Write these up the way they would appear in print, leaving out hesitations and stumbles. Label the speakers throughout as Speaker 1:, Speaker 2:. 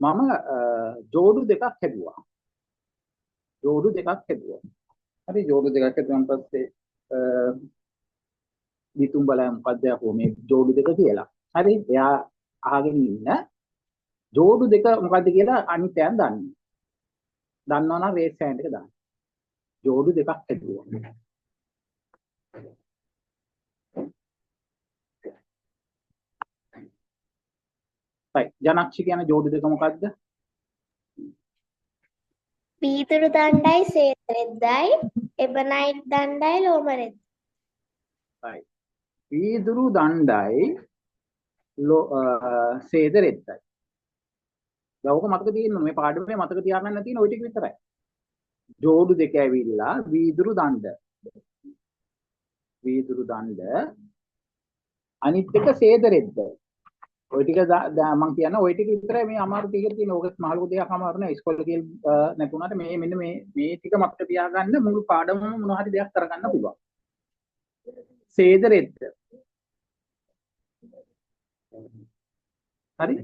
Speaker 1: මම ජෝඩු දෙකක් හැදුවා. ජෝඩු දෙකක් හැදුවා. හරි ජෝඩු දෙකක් හැදුවන් පස්සේ විතුම් බලයන් මොකද්ද යකෝ මේ ජෝඩු දෙක කියලා. හරි එයා අහගෙන ඉන්න ජෝඩු දෙක මොකද්ද කියලා අනිත්යන් දන්නේ. දන්නවනම් රේස් හෑන්ඩ් එක දාන්න. ජෝඩු දෙකක් හැදුවා. right ජනක්ෂි කියන ජෝඩු දෙක මොකද්ද?
Speaker 2: පීතුරු දණ්ඩයි සේතරෙද්දයි එබනයිට් දණ්ඩයි ලෝමරෙද්ද.
Speaker 1: right පීදුරු දණ්ඩයි සේතරෙද්දයි. දැන් ඔක මතක තියෙන්න මේ පාඩමේ මතක තියාගන්න තියෙන ওই ටික විතරයි. ජෝඩු දෙක ඇවිල්ලා වීදුරු දණ්ඩ අනිත් එක සේදරෙද්ද. ওই ටික මම කියන්නේ ওই ටික විතරයි මේ අමාරු ටික තියෙන. ඕකත් මහලු දෙයක් අමාරු නෑ. ඉස්කෝලේ කියලා නැතුණාට මේ මෙන්න මේ ටික මතක තියාගන්න මුළු පාඩමම මොනවා හරි දෙයක් කරගන්න පුළුවන්. සේදරෙද්ද. හරි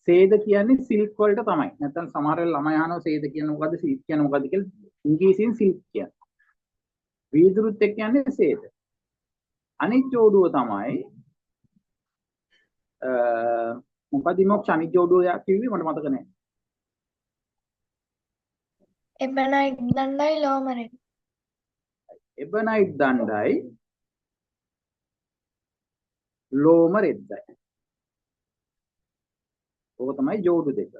Speaker 1: සේද කියන්නේ සිල්ක් වලට තමයි. නැත්නම් සමහර ළමයි අහනවා සේද කියන්නේ මොකද්ද සිල්ක් කියන්නේ මොකද්ද කියලා. ඉංග්‍රීසියෙන් සිල්ක් කියන්නේ. වීදුරුත් එක්ක කියන්නේ සේද. අනිත් ජෝඩුව තමයි මොකද මොක්ෂ අනිත් ජෝඩුව කිව්වේ මට මතක නැහැ.
Speaker 2: එබනයිට් දණ්ඩයි ලෝමරෙද්ද.
Speaker 1: එබනයිට් දණ්ඩයි ලෝමරෙද්දයි. ඕක තමයි ජෝඩු දෙක.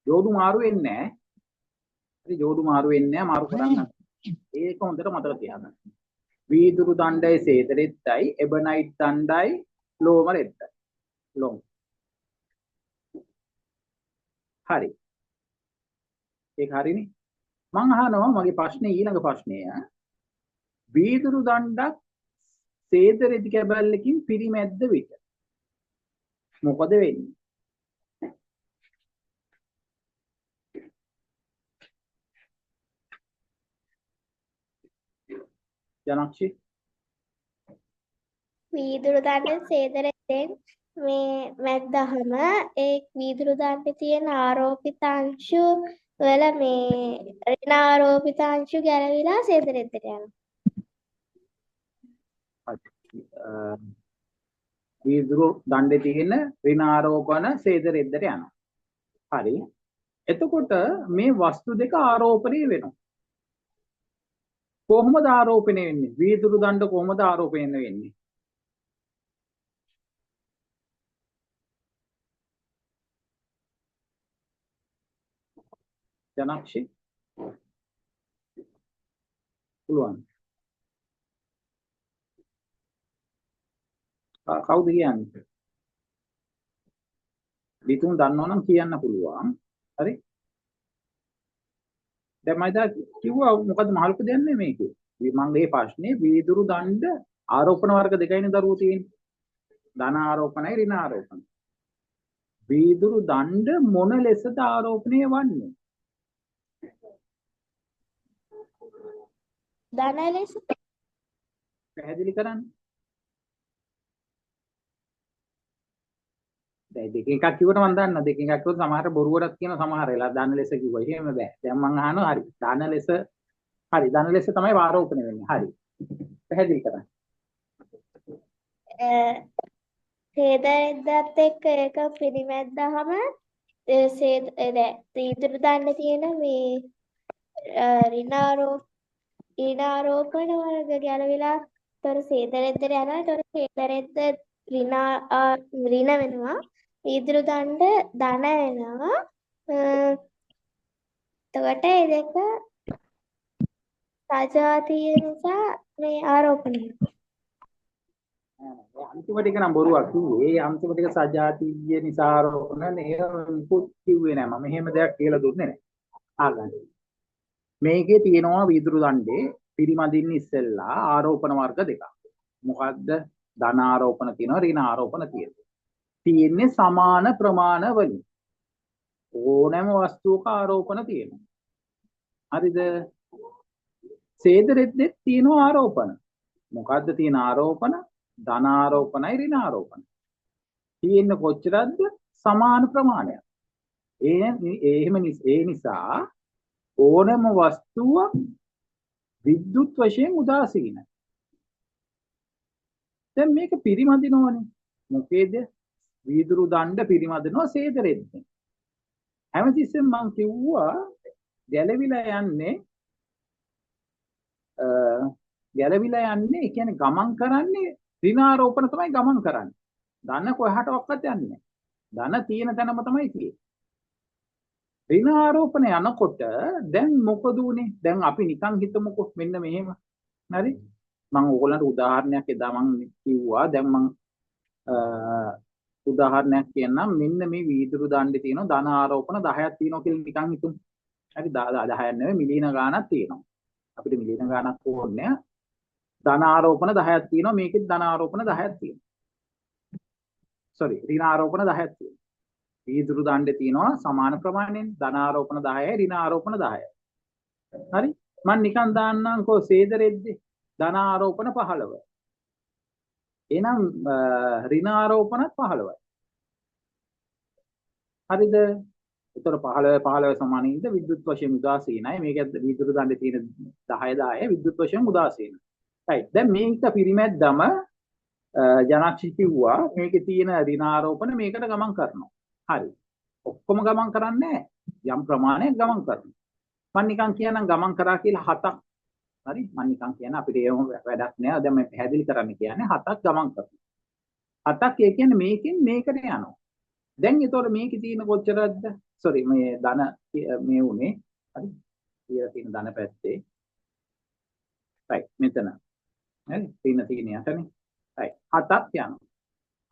Speaker 1: ජෝඩු මාරු වෙන්නේ නැහැ. හරි ජෝඩු මාරු වෙන්නේ නැහැ. මාරු කරන්න. ඒක හොඳට මතක තියාගන්න. වීදුරු දණ්ඩයි සේතරෙද්දයි එබනයිට් දණ්ඩයි ලෝමරෙද්දයි. ලෝම. හරි. ඒක හරිනේ. මං අහනවා මගේ ප්‍රශ්නේ ඊළඟ ප්‍රශ්නය. වීදුරු දණ්ඩක් සේතරෙදි කැබල්ලකින් පිරිමැද්ද විට මොකද වෙන්නේ? ජනක්ෂි
Speaker 2: වීදුරු දණ්ඩෙන් සේතරෙද්දෙන් මේ මැද්දහම ඒ වීදුරු දණ්ඩේ තියෙන ආරෝපිත අංශු වල මේ ඍණාරෝපිත අංශු ගැලවිලා සේතරෙද්දට යනවා.
Speaker 1: වීදුරු දණ්ඩේ තියෙන ඍණාරෝපණ සේතරෙද්දට යනවා. හරි. එතකොට මේ වස්තු දෙක ආරෝපණය වෙනවා. කොහොමද ආරෝපණය වෙන්නේ? වීදුරු දණ්ඩ කොහොමද ආරෝපණය වෙන්නේ? ජනක්ෂි පුළුවන්. කවුද කියන්නේ? විතුන් දන්නවනම් කියන්න පුළුවන්. හරි. දැන් මම ඉතින් කිව්වා මොකද්ද මහලුක දෙන්නේ මේකේ. මම මේ ප්‍රශ්නේ වීදුරු දණ්ඩ ආරෝපණ වර්ග දෙකයිනේ දරුවෝ තියෙන්නේ. ධන ආරෝපණයි ඍණ ආරෝපණයි. වීදුරු දණ්ඩ මොන ලෙසද ආරෝපණය වන්නේ?
Speaker 2: ධන ලෙස
Speaker 1: පැහැදිලි කරන්න. දැන් දෙකෙන් එකක් කිව්වට මම දන්නවා දෙකෙන් එකක් කිව්වොත් සමහර බොරුවටත් කියන සමහර වෙලා ධන ලෙස කිව්වා. එහෙම බෑ. දැන් මම අහනවා හරි. ධන ලෙස හරි ධන ලෙස තමයි ආරෝපණය වෙන්නේ. හරි. පැහැදිලි කරන්න.
Speaker 2: සේදෙද්දත් එක්ක ඒක පිරිමැද්දහම වීදුරු දණ්ඩේ තියෙන මේ ඍණාරෝපණ වර්ග ගැලවිලා තොර සේතරෙද්දට යනවා. තොර සේතරෙද්ද ඍණ වෙනවා. වීදුරු දණ්ඩ ධන වෙනවා. එතකොට ඒ දෙක සජාතීය නිසා මේ ආරෝපණය
Speaker 1: අන්තිම ටික නම් බොරුවක් කිව්වේ. ඒ අන්තිම ටික සජාතීය නිසා ආරෝපණ නේ මුකුත් කිව්වේ නෑ. මම එහෙම දෙයක් කියලා දුන්නේ නෑ. ආගන්න. මේකේ තියෙනවා වීදුරු දණ්ඩේ පිරිමදින්න ඉස්සෙල්ලා ආරෝපණ වර්ග දෙකක්. මොකද්ද? ධන ආරෝපණ තියෙනවා ඍණ ආරෝපණ තියෙනවා. තියෙන්නේ සමාන ප්‍රමාණ වලින්. ඕනෑම වස්තුවක ආරෝපණ තියෙනවා. හරිද? සේදරෙද්දෙත් තියෙනවා ආරෝපණ. මොකද්ද තියෙන ආරෝපණ? ධන ආරෝපණයි ඍණ ආරෝපණ. තියෙන්නේ කොච්චරද? සමාන ප්‍රමාණයක්. ඒ නිසා ඕනම වස්තුවක් විද්‍යුත් වශයෙන් උදාසීනයි. දැන් මේක පිරිමදිනවනේ. මොකේද? වීදුරු දණ්ඩ පිරිමදිනවා සේදරෙද්දෙන්. හැමතිස්සෙම මං කිව්වා ගැලවිලා යන්නේ ඒ කියන්නේ ගමන් කරන්නේ ඍණාරෝපණ තමයි ගමන් කරන්නේ. ධන කොහාටවත් යන්නේ නැහැ. ධන තියෙන තැනම තමයි තියෙන්නේ. ඍණාරෝපණ යනකොට දැන් මොකද උනේ? දැන් අපි නිකන් හිතමුකෝ මෙන්න මෙහෙම. හරි? මම ඕගොල්ලන්ට උදාහරණයක් එදා මම කිව්වා. දැන් මම උදාහරණයක් කියන්නම්. මෙන්න මේ වීදුරු දණ්ඩේ තියෙන ධන ආරෝපණ 10ක් තියෙනවා කියලා නිකන් හිතමු. හරි 10ක් නෙවෙයි මිලියන ගාණක් තියෙනවා. අපිට මිලියන ගාණක් ඕනේ. ධන ආරෝපණ 10ක් තියෙනවා. මේකෙත් ධන ආරෝපණ 10ක් තියෙනවා. සෝරි ඍණ ආරෝපණ 10ක් තියෙනවා. වීදුරු දණ්ඩේ තියෙනවා සමාන ප්‍රමාණයෙන් ධන ආරෝපණ 10යි ඍණ ආරෝපණ 10යි. හරි? මම නිකන් දාන්නම්කෝ සේදරෙද්දේ ධන ආරෝපණ 15. එහෙනම් ඍණ ආරෝපණ 15යි. හරිද? ඒතර 15 සමානින්ද විද්‍යුත් වශයෙන් උදාසීනයි. මේක වීදුරු දණ්ඩේ තියෙන 10 විද්‍යුත් වශයෙන් උදාසීනයි. right. දැන් මේක පිරිමැද්දම ජනක්ෂි කිව්වා මේකේ තියෙන ඍණ ආරෝපණ මේකට ගමන් කරනවා. හරි. ඔක්කොම ගමන් කරන්නේ යම් ප්‍රමාණයක් ගමන් කරනවා. මම නිකන් කියනනම් ගමන් කරා කියලා 7ක්. හරි? මම නිකන් කියන අපිට ඒව වැඩක් නෑ. දැන් මම පැහැදිලි කරන්න කියන්නේ 7ක් ගමන් කරනවා. 7ක් ඒ කියන්නේ මේකෙන් මේකට යනවා. දැන් ඒතකොට මේකේ තියෙන කොච්චරද? සෝරි මේ ධන මේ උනේ. හරි? කියලා තියෙන ධන පැත්තේ. right මෙතන. හරි? තියෙන යටනේ. right. 7ක් යනවා.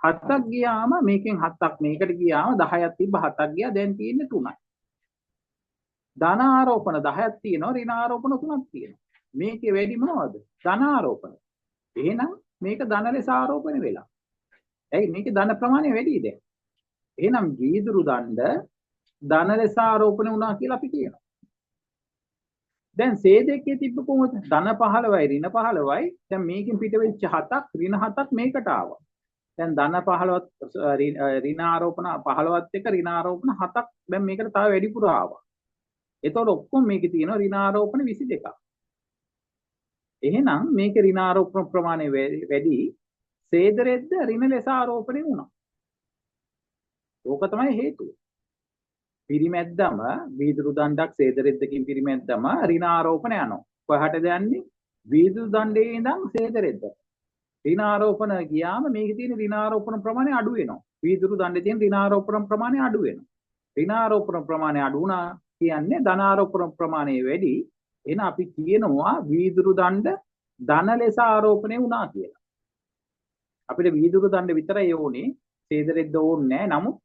Speaker 1: 7ක් ගියාම මේකෙන් 7ක් මේකට ගියාම 10ක් තිබ්බ 7ක් ගියා දැන් තියෙන්නේ 3යි. ධන ආරෝපණ 10ක් තියෙනවා ඍණ ආරෝපණ 3ක් තියෙනවා. මේකේ වැඩි මොනවද? ධන ආරෝපණ. එහෙනම් මේක ධන ලෙස ආරෝපණය වෙලා. ඇයි මේකේ ධන ප්‍රමාණය වැඩි දැන්. එහෙනම් වීදුරු දණ්ඩ ධන ලෙස ආරෝපණය වුණා කියලා අපි කියනවා. දැන් ඡේදකයේ තිබ්බ කොහොමද? ධන 15යි ඍණ 15යි. දැන් මේකෙන් පිට වෙච්ච 7ක් ඍණ 7ක් මේකට ආවා. දැන් ධන 15ත් ඍණ ආරෝපණ 15ත් එක්ක ඍණ ආරෝපණ 7ක් දැන් මේකට තව වැඩිපුර ආවා. එතකොට ඔක්කොම මේකේ තියෙනවා ඍණ ආරෝපණ 22ක්. එහෙනම් මේකේ ඍණ ආරෝපණ ප්‍රමාණය වැඩි ඡේදරෙද්ද ඍණ ලෙස ආරෝපණය වුණා. ඕක තමයි හේතුව. පිරිමැද්දම වීදුරු දණ්ඩක් ඡේදරෙද්දකින් පිරිමැද්දම ඍණ ආරෝපණ යනවා. කොහාටද යන්නේ? වීදුරු දණ්ඩේ ඉඳන් ඡේදරෙද්ද. ඍණ ආරෝපණ ගියාම මේකේ තියෙන ඍණ ආරෝපණ ප්‍රමාණය අඩු වෙනවා. වීදුරු දණ්ඩේ තියෙන ඍණ ආරෝපණ ප්‍රමාණය අඩු වෙනවා. ඍණ ආරෝපණ ප්‍රමාණය අඩු වුණා කියන්නේ ධන ආරෝපණ ප්‍රමාණය වැඩි. එහෙනම් අපි කියනවා වීදුරු දණ්ඩ ධන ලෙස ආරෝපණය වුණා කියලා. අපිට වීදුරු දණ්ඩ විතරයි ඕනේ. ඡේදරෙද්ද ඕනේ නැහැ. නමුත්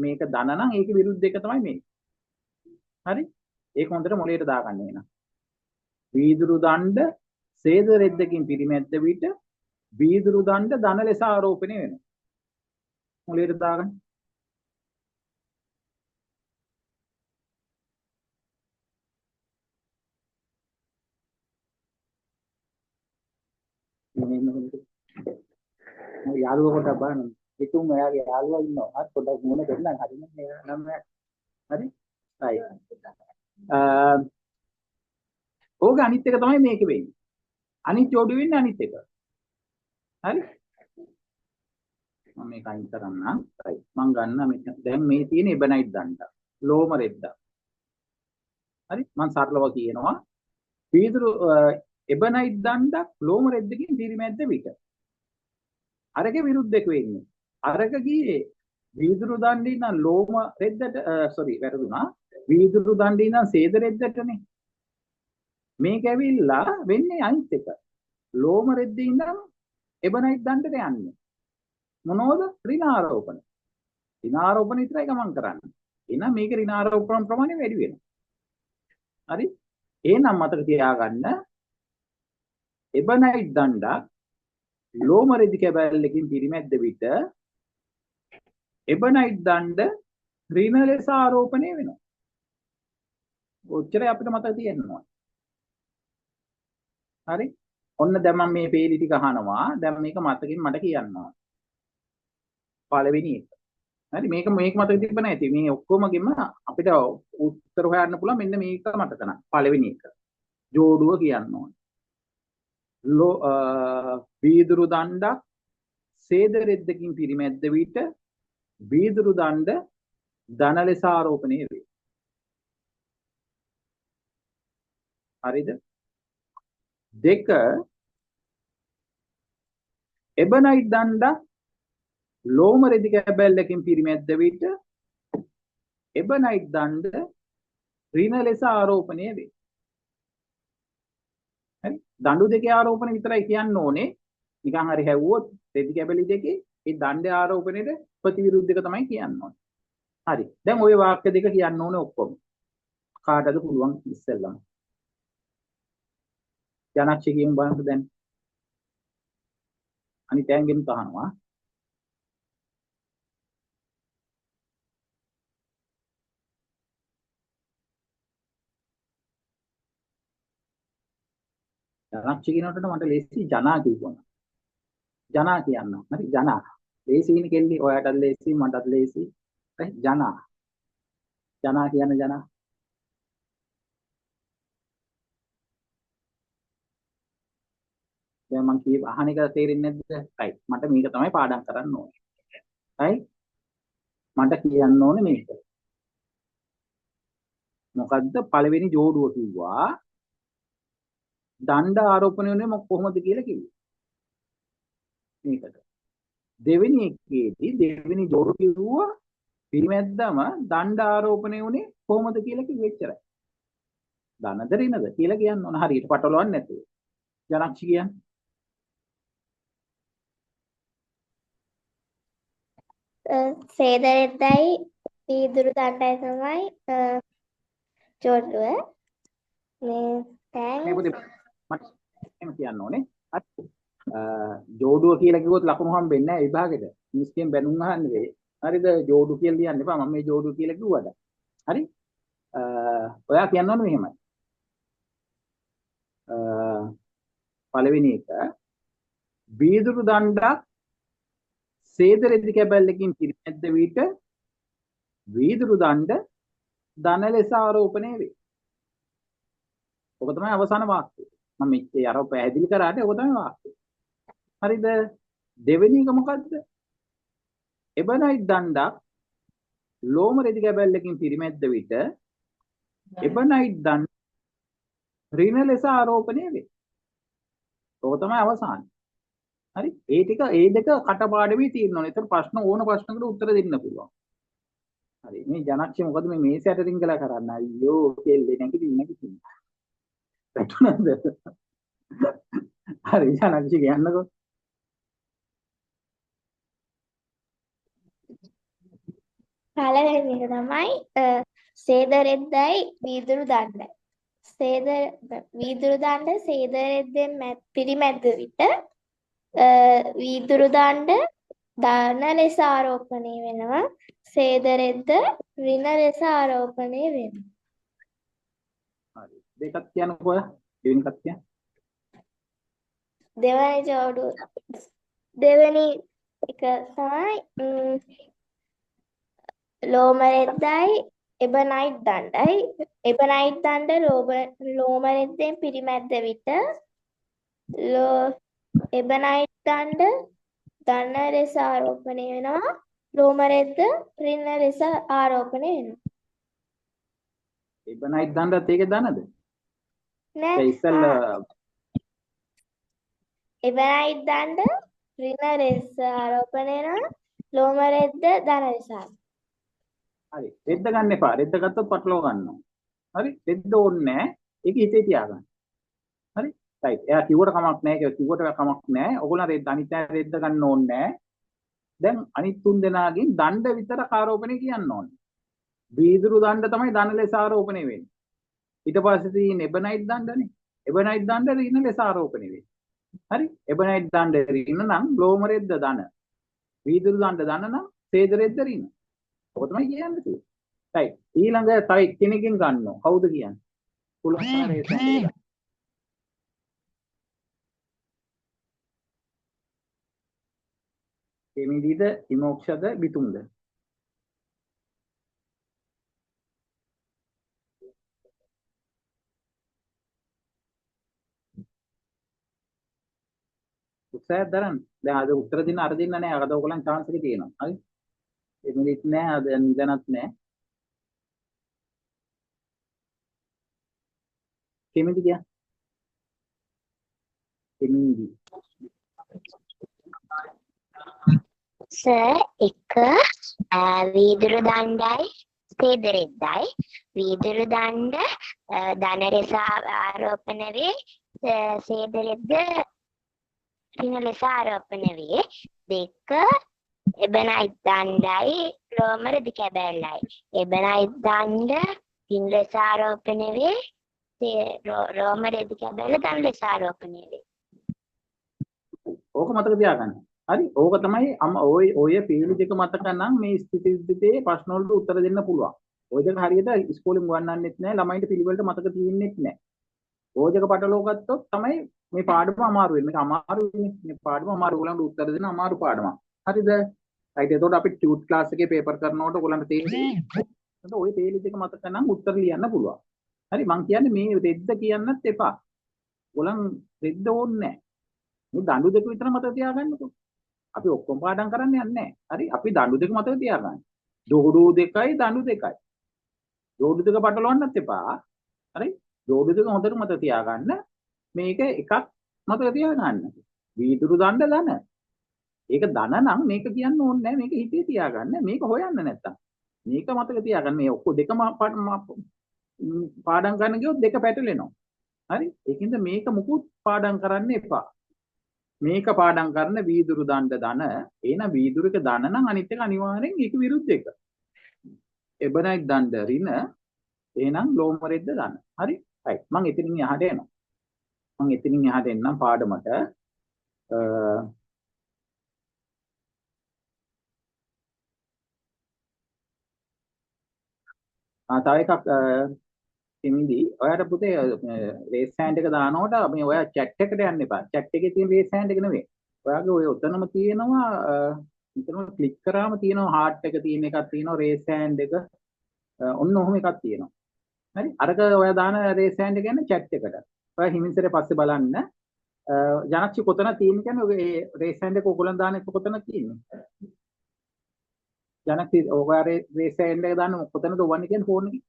Speaker 1: මේක ධන නම් ඒකේ විරුද්ධ එක තමයි මේක. හරි? ඒක හොඳට මොලේට දාගන්න එන. වීදුරු දණ්ඩ ඡේදරෙද්දකින් පිරිමැද්ද විට වීදුරු දණ්ඩ ධන ලෙස ආරෝපණය වෙනවා. මොලේට දාගන්න. යාළුවා කොට බලන්න. හිතුම් එයාගේ යාළුවා ඉන්නවා. අත් පොඩක් මොන දෙන්නම් හරිනේ නම් හරි? හරි. ඕක අනිත් එක තමයි මේක වෙන්නේ. අනිත් ජෝඩු වෙන්නේ අනිත් එක. හරි? මම මේක අයින් කරන්නම්. හරි. මම ගන්න මෙතන දැන් මේ තියෙන එබනයිට් දණ්ඩ. ලෝම රෙද්ද. හරි? මම සරලව කියනවා. වීදුරු එබනයිට් දණ්ඩක් ලෝම රෙද්දකින් පිරිමැද්ද විට. අරගේ විරුද්ධක වෙන්නේ. අරක ගියේ වීදුරු දණ්ඩේ ඉඳන් ලෝම රෙද්දට සෝරි වැරදුනා. වීදුරු දණ්ඩේ ඉඳන් ඡේද රෙද්දටනේ. මේක ඇවිල්ලා වෙන්නේ අනිත් එක. ලෝම රෙද්දේ ඉඳන් එබනයිට් දණ්ඩට යන්නේ. මොනවද? ඍණ ආරෝපණ. ඍණ ආරෝපණ විතරයි ගමන් කරන්නේ. එහෙනම් මේක ඍණ ආරෝපණ ප්‍රමාණය වැඩි වෙනවා. හරි? එහෙනම් මතක තියාගන්න එබනයිට් දණ්ඩක් ලෝම රෙදි කැබැල්ලකින් පිරිමැද්ද විට එබනයිට් දණ්ඩ ඍණ ලෙස ආරෝපණය වෙනවා. ඔච්චරයි අපිට මතක තියෙනවා. හරි? ඔන්න දැන් මම මේ පේලි ටික අහනවා. දැන් මේක මතකින් මට කියන්න ඕන. පළවෙනි එක. හරි මේක මතක තිබ්බ නැති. මේ ඔක්කොමගෙම අපිට උත්තර හොයන්න පුළුවන් මෙන්න මේක මතක නැහැ. පළවෙනි එක. ජෝඩුව කියන්න ඕනේ. වීදුරු දණ්ඩක් සේද රෙද්දකින් පිරිමැද්ද විට වීදුරු දණ්ඩ ධන ලෙස ආරෝපණය වේ. හරිද? දෙක එබනයිට් දණ්ඩක් ලෝම රෙදි කැබැල්ලකින් පිරිමැද්ද විට එබනයිට් දණ්ඩ ඍණ ලෙස ආරෝපණය වේ. හරි? දඬු දෙකේ ආරෝපණය විතරයි කියන්න ඕනේ. නිකන් හරි හැවුවොත් රෙදි කැබලි දෙකේ ඒ දණ්ඩේ ආරෝපණයට ප්‍රතිවිරුද්ධ එක තමයි කියන්න ඕනේ. හරි. දැන් ওই වාක්‍ය දෙක කියන්න ඕනේ ඔක්කොම. කාටද පුළුවන් ඉස්සෙල්ලම? ජනක්ෂ කියමු බලන්න දැන්. අනිත් ඇංගෙන් තහනවා. ජනක්ෂ කියනකොට මට ලේසි ජනා කියනවා. ජනා කියන්න. හරි ජනා. ලේසියිනේ කෙල්ලි ඔයාටත් ලේසි මටත් ලේසි. හරි ජනා. ජනා කියන ජනා. දැන් මං කී අහන එක තේරෙන්නේ නැද්ද? right. මට මේක තමයි පාඩම් කරන්න ඕනේ. right? මට කියන්න ඕනේ මේක. මොකද්ද පළවෙනි ජෝඩුව කිව්වා දණ්ඩ ආරෝපණය වෙන්නේ කොහොමද කියලා කිව්වා. මේකට. දෙවෙනි එකේදී දෙවෙනි ජෝඩුව කිව්වා පිරිමැද්දම දණ්ඩ ආරෝපණය වුණේ කොහොමද කියලා කිව්වෙ එච්චරයි. ධනද ඍණද කියලා කියන්න ඕන. හරියට පටලවන්නේ නැතුව. ජනක්ෂි කියන්නේ.
Speaker 2: සේද රෙද්දයි වීදුරු දණ්ඩයි තමයි ජෝඩුව. මේ
Speaker 1: මේ
Speaker 2: දැන්
Speaker 1: පොතේ මට එහෙම කියන්න ඕනේ. හරි. ජෝඩුව කියලා කිව්වොත් ලකුණු හම්බෙන්නේ නැහැ විභාගෙට. මිනිස්ගෙන් බැනුම් අහන්න වෙයි. හරිද? ජෝඩු කියලා ලියන්න එපා. මම මේ ජෝඩුව කියලා කිව්වද? හරි? ඔයා කියන්න ඕනේ මෙහෙමයි. පළවෙනි එක වීදුරු දණ්ඩක් සේද රෙදි කැබැල්ලකින් පිරිමැද්ද විට වීදුරු දණ්ඩ ධන ලෙස ආරෝපණය වේ. ඔක තමයි අවසාන වාක්‍යය. මම මේ අර පැහැදිලි කරාට ඔක තමයි වාක්‍යය. හරිද? දෙවෙනි එක මොකද්ද? එබනයිට් දණ්ඩක් ලෝම රෙදි කැබැල්ලකින් පිරිමැද්ද විට එබනයිට් දණ්ඩ ඍණ ලෙස ආරෝපණය වේ. ඔක තමයි අවසාන. හරි? ඒ ටික ඒ දෙක කටපාඩමේ තියෙන්න ඕනේ. ඒතර ප්‍රශ්න ඕන ප්‍රශ්නකට උත්තර දෙන්න පුළුවන්. හරි. මේ ජනක්ෂ මොකද මේ මේසයට රිංගලා කරන්න? අයියෝ කෙල්ලේ නැගිටින්න. වැටුණාද? හරි ජනක්ෂ කියන්නකෝ.
Speaker 2: පළවෙනි එක තමයි සේද රෙද්දයි වීදුරු දණ්ඩයි. වීදුරු දණ්ඩ සේද රෙද්දෙන් පිරිමැද්ද විට වීදුරු දණ්ඩ ධන ලෙස ආරෝපණය වෙනවා. සේද රෙද්ද ඍණ ලෙස ආරෝපණය වෙනවා.
Speaker 1: හරි. දෙකක් කියන්නකෝ. දෙවෙනි එකක් කියන්න.
Speaker 2: දෙවෙනි ජෝඩුව දෙවෙනි එක තමයි ලෝම රෙද්දයි එබනයිට් දණ්ඩයි. එබනයිට් දණ්ඩ ලෝම රෙද්දෙන් පිරිමැද්ද විට එබනයිට් දණ්ඩ ධන ලෙස ආරෝපණය වෙනවා. ලෝම රෙද්ද ඍණ ලෙස ආරෝපණය වෙනවා.
Speaker 1: එබනයිට් දණ්ඩත් ඒකේ ධනද?
Speaker 2: නෑ.
Speaker 1: ඒ ඉස්සෙල්ලා
Speaker 2: එබනයිට් දණ්ඩ ඍණ ලෙස ආරෝපණය වෙනවා. ලෝම රෙද්ද ධන ලෙස.
Speaker 1: හරි. රෙද්ද ගන්න එපා. රෙද්ද ගත්තොත් පටලව ගන්නවා. හරි? රෙද්ද ඕනේ නැහැ. ඒක හිතේ තියාගන්න. හරි? right. එයා කිව්වට කමක් නැහැ. ඒක කිව්වට කමක් නැහැ. ඔයගොල්ලෝ රෙද්ද අනිත් අය රෙද්ද ගන්න ඕනේ නැහැ. දැන් අනිත් තුන් දෙනාගෙන් දණ්ඩ විතර ආරෝපණය කියන්න ඕනේ. වීදුරු දණ්ඩ තමයි ධන ලෙස ආරෝපණය වෙන්නේ. ඊට පස්සේ තියෙන එබනයිට් දණ්ඩනේ. එබනයිට් දණ්ඩ ඍණ ලෙස ආරෝපණය වෙන්නේ. හරි? එබනයිට් දණ්ඩ ඍණ නම් ලෝම රෙද්ද ධන. වීදුරු දණ්ඩ ධන නම් සේද රෙද්ද ඍණ. ඔක තමයි කියන්නේ. right. ඊළඟ තව කෙනෙක්ගෙන් ගන්නවා. කවුද කියන්නේ? පුළුවන් තරම් රේසන්. එමිදිද විමෝක්ෂද බිතුම්ද? උත්සාහයක් දරන්න. දැන් අද උත්තර දෙන්න අර දෙන්න නෑ. අද ඔයගොල්ලන් chance එක තියෙනවා. හරි. එමුලිත් නෑ අද නිදනත් නෑ. කෙමිදි ගියා. කෙමිදි.
Speaker 3: සර් එක වීදුරු දණ්ඩයි සේදරෙද්දයි වීදුරු දණ්ඩ ධන ලෙස ආරෝපණ වේ සේදරෙද්ද ඍණ ලෙස ආරෝපණ වේ දෙක එබනයි දණ්ඩයි ලෝම රෙදි කැබැල්ලයි එබනයි දණ්ඩ ඍණ ලෙස ආරෝපණ වේ ලෝම රෙදි කැබැල්ල ධන ලෙස ආරෝපණය වේ.
Speaker 1: ඕක මතක තියාගන්න. හරි. ඕක තමයි ඔය පීලි දෙක මතක නම් මේ ස්ථිති විද්‍යාවේ ප්‍රශ්න වලට උත්තර දෙන්න පුළුවන්. ඔය දෙක හරියට ඉස්කෝලෙන් උගන්වන්නෙත් නැහැ. ළමයින්ට පිළිවෙලට මතක තියෙන්නෙත් නැහැ. ඔය දෙක පටලව ගත්තොත් තමයි මේ පාඩම අමාරු වෙන්නේ. මේක අමාරු වෙන්නේ. මේ පාඩම අමාරු. ඔයගලන්ට උත්තර දෙන්න අමාරු පාඩමක්. හරිද? රයිට්. එතකොට අපි ටියුට් ක්ලාස් එකේ පේපර් කරනකොට ඔයගලන්ට තේරෙන්නේ. එතකොට ඔය පීලි දෙක මතක නම් උත්තර ලියන්න පුළුවන්. හරි. මං කියන්නේ මේ රෙද්ද කියන්නත් එපා. ඔයගලන් රෙද්ද ඕනේ නැහැ. මේ දඬු දෙක විතර මතක තියාගන්නකෝ. අපි ඔක්කොම පාඩම් කරන්න යන්නේ නැහැ. හරි. අපි දඬු දෙක මතක තියාගන්න. දෝඩු දෙකයි දඬු දෙකයි. දෝඩු දෙක පටලවන්නත් එපා. හරි. දෝඩු දෙක හොඳට මතක තියාගන්න. මේක එකක් මතක තියාගන්න. වීදුරු දණ්ඩ ධන. ඒක ධන නම් මේක කියන්න ඕනේ නැහැ. මේක හිතේ තියාගන්න. මේක හොයන්න නැත්තම්. මේක මතක තියාගන්න. මේ ඔක්කොම දෙකම පාඩම් ගන්න ගියොත් දෙක පැටලෙනවා. හරි. ඒකින්ද මේක මුකුත් පාඩම් කරන්න එපා. මේක පාඩම් කරන වීදුරු දණ්ඩ ධන එහෙනම් වීදුරුක ධන නම් අනිත් එක අනිවාර්යෙන් ඒක විරුද්ධ එක. එබනයි දණ්ඩ ඍණ එහෙනම් ලෝම රෙද්ද ධන. හරි? හරි. මම එතනින් එහාට එනවා. මම එතනින් එහාට එන්නම් පාඩමට. තව එකක් එමිදී ඔයාලට පුතේ රේස් හෑන්ඩ් එක දානකොට මේ ඔයා chat එකට යන්න එපා. chat එකේ තියෙන රේස් හෑන්ඩ් එක නෙවෙයි. ඔයාගේ ඔය උතනම තියෙනවා මෙතන ක්ලික් කරාම තියෙනවා heart එක තියෙන එකක් තියෙනවා රේස් හෑන්ඩ් එක. ඔන්න ඔහොම එකක් තියෙනවා. හරි? අරක ඔයා දාන රේස් හෑන්ඩ් එක යන්නේ chat එකට. ඔයා හිමින්සරේ පස්සේ බලන්න. ජනක්ෂි කොතන තියෙන කියන්නේ ඔය රේස් හෑන්ඩ් එක ඔයගොල්ලන් දාන එක කොතන තියෙන්නේ? ජනක්ෂි ඔයා රේස් හෑන්ඩ් එක දාන්න කොතනද ඔවන්නේ කියන්නේ ෆෝන් එකේ?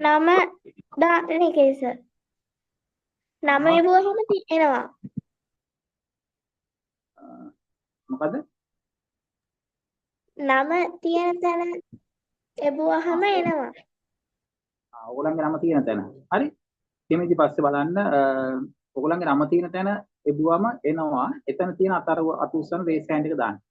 Speaker 2: නම දාන එකේ සර්. නම එවුවහම තියෙනවා.
Speaker 1: මොකද?
Speaker 2: නම තියෙන තැන එවුවහම එනවා.
Speaker 1: ඔයගොල්ලන්ගේ නම තියෙන තැන. හරි? කෙනෙක්දි පස්සේ බලන්න ඔයගොල්ලන්ගේ නම තියෙන තැන එබුවම එනවා. එතන තියෙන අත උස්සන රේස් හෑන්ඩ් එක දාන්න.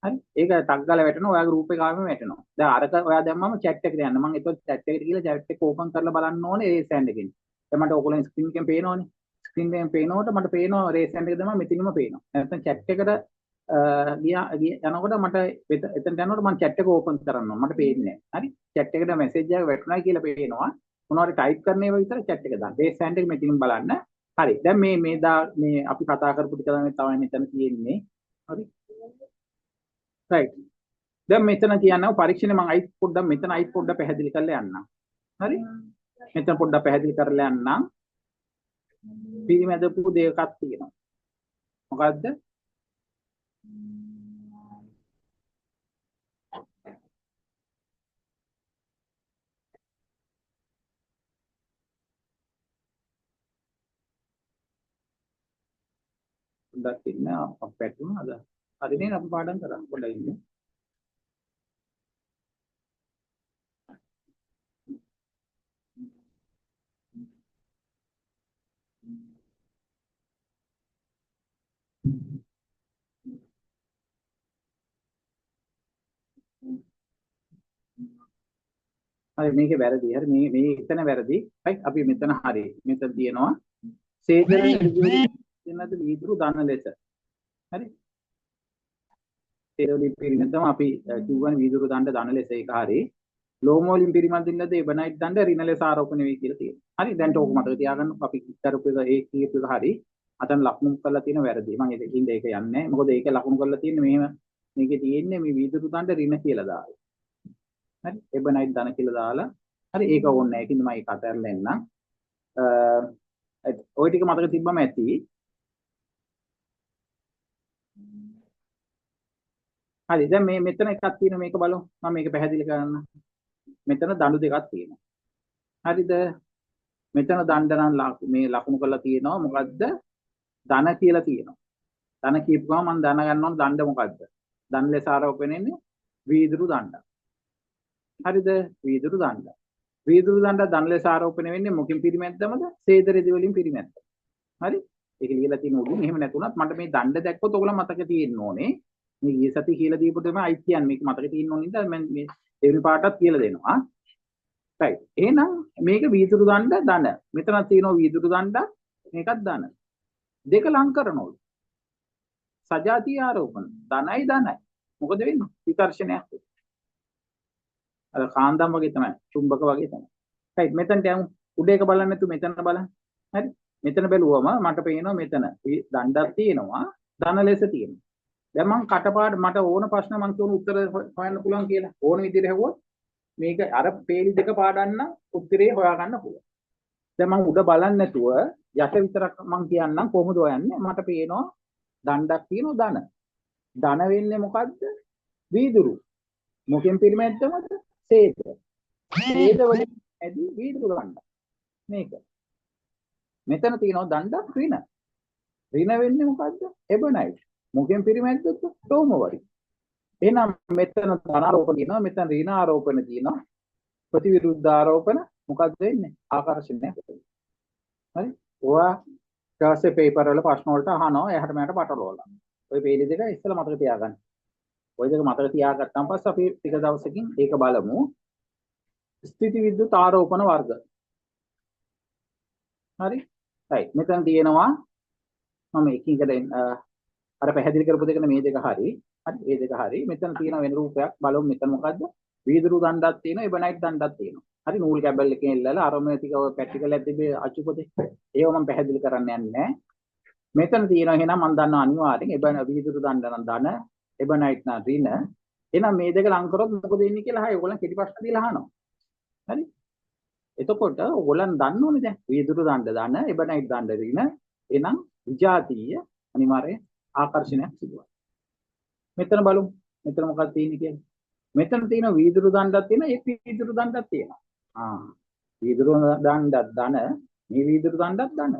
Speaker 1: හරි? ඒක ටක් ගාලා වැටෙනවා. ඔයාගේ ගෲප් එක ආවම වැටෙනවා. දැන් අරක ඔයා දැම්මම chat එකට යන්න. මම ඒකත් chat එකට ගිහලා chat එක ඕපන් කරලා බලන්න ඕනේ රේස් හෑන්ඩ් එකෙන්. දැන් මට ඔයගොල්ලන් ස්ක්‍රීන් එකෙන් පේනවනේ. ස්ක්‍රීන් එකෙන් පේනකොට මට පේනවා රේස් හෑන්ඩ් එක දැම්මම මෙතනම පේනවා. නැත්නම් chat එකට යනකොට මට එතනට යනකොට මම chat එක ඕපන් කරනවා. මට පේන්නේ නැහැ. හරි? chat එකට මැසේජ් එකක් වැටුණා කියලා පේනවා. මොනවාරි ටයිප් කරන ඒවා විතර chat එක දාන්න. රේස් හෑන්ඩ් එක මෙතනින් බලන්න. හරි. දැන් මේ අපි කතා කරපු ටික තමයි මෙතන තියෙන්නේ. හරි? right. දැන් මෙතන කියනවා පරීක්ෂණේ මම අයිත් පොඩ්ඩක් මෙතන අයිත් පොඩ්ඩක් පැහැදිලි කරලා යන්නම්. හරි? මෙතන පොඩ්ඩක් පැහැදිලි කරලා යන්නම්. පිරිමැදපු දෙකක් තියෙනවා. මොකද්ද? පොඩ්ඩක් ඉන්න අපැට් වුණාද? හරි නේ අපි පාඩම් කරා. පොඩ්ඩක් ඉන්න. හරි මේකේ වැරදි. හරි මේ එතන වැරදි. right අපි මෙතන හරි. මෙතන තියෙනවා සේදරේ දෙන්නද වීදුරු ධන ලෙස. හරි? සේදරේ පිරිමැදම අපි කිව්වනේ වීදුරු දණ්ඩ ධන ලෙස ඒක හරි. ලෝම වලින් පිරිමැදින්නද එබනයිට් දණ්ඩ ඍණ ලෙස ආරෝපණය වෙයි කියලා තියෙනවා. හරි දැන් ඕක මතක තියාගන්න අපි කරපු එක ඒ කීප එක හරි. අතන ලකුණු කරලා තියෙන වැරදි. මම ඒකින්ද ඒක යන්නේ නැහැ. මොකද ඒක ලකුණු කරලා තියෙන්නේ මෙහෙම මේකේ තියෙන්නේ මේ වීදුරු දණ්ඩ ඍණ කියලා දාලා. හරි එබනයිට් ධන කියලා දාලා හරි ඒක ඕනේ නැහැ. ඒකින්ද මම ඒක අතහැරලා එන්නම්. ඔය ටික මතක තිබ්බම ඇති. හරි දැන් මේ මෙතන එකක් තියෙනවා මේක බලමු. මම මේක පැහැදිලි කරන්න. මෙතන දඬු දෙකක් තියෙනවා. හරිද? මෙතන දණ්ඩ නම් මේ ලකුණු කරලා තියෙනවා මොකද්ද? ධන කියලා තියෙනවා. ධන කියපු ගමන් මම දැනගන්න ඕන දණ්ඩ මොකද්ද? ධන ලෙස ආරෝපණයන්නේ වීදුරු දණ්ඩ. හරිද? වීදුරු දණ්ඩ. වීදුරු දණ්ඩ ධන ලෙස ආරෝපණය වෙන්නේ මොකින් පිරිමැද්දමද? සේදරෙදි වලින් පිරිමැද්ද. හරි? ඒක ලියලා තියෙන උඩින් එහෙම නැතුණත් මට මේ දණ්ඩ දැක්කොත් ඔයගොල්ලෝ මතක තියෙන්න ඕනේ. මේ ඊයේ සති කියලා දීපු දෙම අයි කියන්නේ මේක මතක තියෙන්න ඕන නිසා මම මේ දෙවෙනි පාඩටත් කියලා දෙනවා. right. එහෙනම් මේක වීදුරු දණ්ඩ ධන. මෙතන තියෙනවා වීදුරු දණ්ඩ මේකත් ධන. දෙක ලං කරනවලු. සජාතීය ආරෝපණ ධනයි ධනයි. මොකද වෙන්නේ? විකර්ෂණයක්. අර කාන්දම් වගේ තමයි. චුම්බක වගේ තමයි. right. මෙතනට යමු. උඩ එක බලන්න නැතු මෙතන බලන්න. හරි. මෙතන බැලුවම මට පේනවා මෙතන දණ්ඩක් තියෙනවා ධන ලෙස තියෙනවා. දැන් මම කටපාඩ මට ඕන ප්‍රශ්න මම කියන උත්තර හොයන්න පුළුවන් කියලා. ඕන විදිහට හෙව්වොත් මේක අර පේලි දෙක පාඩන්න උත්තරේ හොයාගන්න පුළුවන්. දැන් මම උඩ බලන්නේ නැතුව යට විතරක් මම කියන්නම් කොහොමද හොයන්නේ? මට පේනවා දණ්ඩක් තියෙනවා ධන. ධන වෙන්නේ මොකද්ද? වීදුරු. මොකෙන් පිරිමැද්දමද? සේද. සේද වලින් ඇති වීදුරු දණ්ඩ. මේක. මෙතන තියෙනවා දණ්ඩක් ඍණ. ඍණ වෙන්නේ මොකද්ද? එබනයිට්. මොකෙන් පිරිමැද්දද? ටෝමවරි. එහෙනම් මෙතන ධන ආරෝපණ තියෙනවා මෙතන ඍණ ආරෝපණ තියෙනවා ප්‍රතිවිරුද්ධ ආරෝපණ මොකක්ද වෙන්නේ? ආකර්ෂණය. හරි? ඔයා ඊටසේ පේපර් වල ප්‍රශ්න වලට අහනවා එහාට මෙහාට පටලවලා. ඔය පේලි දෙක ඉස්සෙල්ලා මතක තියාගන්න. ඔය දෙක මතක තියාගත්තාන් පස්සේ අපි ටික දවසකින් ඒක බලමු. ස්ථಿತಿ විද්‍යුත් ආරෝපණ වර්ග. හරි? right. මෙතන තියෙනවා මම එකින් අර පැහැදිලි කරපු දෙකනේ මේ දෙක හරි. හරි මේ දෙක හරි. මෙතන තියෙන වෙන රූපයක් බලමු මෙතන මොකද්ද? වීදුරු දණ්ඩක් තියෙනවා, එබනයිට් දණ්ඩක් තියෙනවා. හරි නූල් කැබල් එකෙන් ඉල්ලලා අරමුණ ටික ඔය පැටිකල තිබේ අචුපතේ. ඒව මම පැහැදිලි කරන්න යන්නේ නැහැ. මෙතන තියෙනවා එහෙනම් මම දන්නවා අනිවාර්යෙන් එබන වීදුරු දණ්ඩ නම් ධන, එබනයිට් නම් ඍණ. එහෙනම් මේ දෙක ලං කරොත් මොකද වෙන්නේ කියලා අහයි. ඔයගොල්ලන් කෙටි ප්‍රශ්න දීලා අහනවා. හරි? එතකොට ඔයගොල්ලන් දන්න ඕනේ දැන් වීදුරු දණ්ඩ ධන, එබනයිට් දණ්ඩ ඍණ. එහෙනම් විජාතීය අනිවාර්යෙන් ආකර්ෂණයක් සිදුවනවා. මෙතන බලමු. මෙතන මොකක්ද තියෙන්නේ කියලා. මෙතන තියෙන වීදුරු දණ්ඩක් තියෙනවා, ඒ වීදුරු දණ්ඩක් තියෙනවා. වීදුරු දණ්ඩක් ධන, මේ වීදුරු දණ්ඩක් ධන.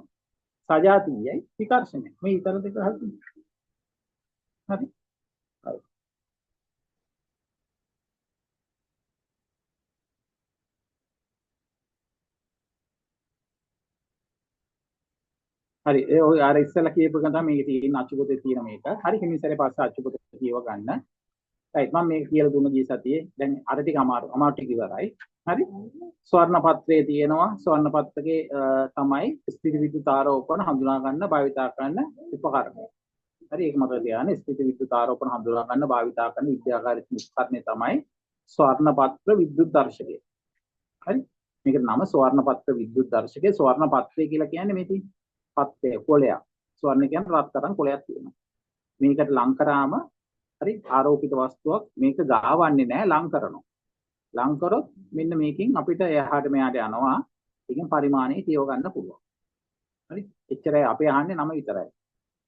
Speaker 1: සජාතීයයි විකර්ෂණය. මේ ඊතර දෙක හරි. හරි. හරි ඒ ඔය අර ඉස්සෙල්ලා කියපු එක තමයි මේකේ තියෙන අචුපතේ තියෙන මේක. හරි කෙනිසරේ පස්සේ අචුපතේ කියව ගන්න. right මම මේක කියලා දුන්න ගිය සතියේ දැන් අර ටික අමාරු ටික ඉවරයි. හරි ස්වර්ණ පත්‍රයේ තියෙනවා ස්වර්ණ පත්‍රකේ තමයි ස්ථිති විද්‍යුත් ආරෝපණ හඳුනා ගන්න භාවිතා කරන උපකරණය. හරි ඒක මතක තියාගන්න ස්ථිති විද්‍යුත් ආරෝපණ හඳුනා ගන්න භාවිතා කරන විද්‍යාකාරීත්ව උපකරණය තමයි ස්වර්ණ පත්‍ර විද්‍යුත් දර්ශකය. හරි මේකට නම ස්වර්ණ පත්‍ර විද්‍යුත් දර්ශකය. ස්වර්ණ පත්‍රය කියලා කියන්නේ මේ තියෙන පත්‍රය කොලයක්. ස්වර්ණ කියන්නේ රත්තරන් කොලයක් තියෙනවා. මේකට ලං කරාම හරි ආරෝපිත වස්තුවක් මේක ගාවන්නේ නැහැ ලං කරනවා. ලං කරොත් මෙන්න මේකෙන් අපිට එහාට මෙහාට යනවා. ඒකෙන් පරිමාණය කියව ගන්න පුළුවන්. හරි එච්චරයි අපි අහන්නේ නම විතරයි.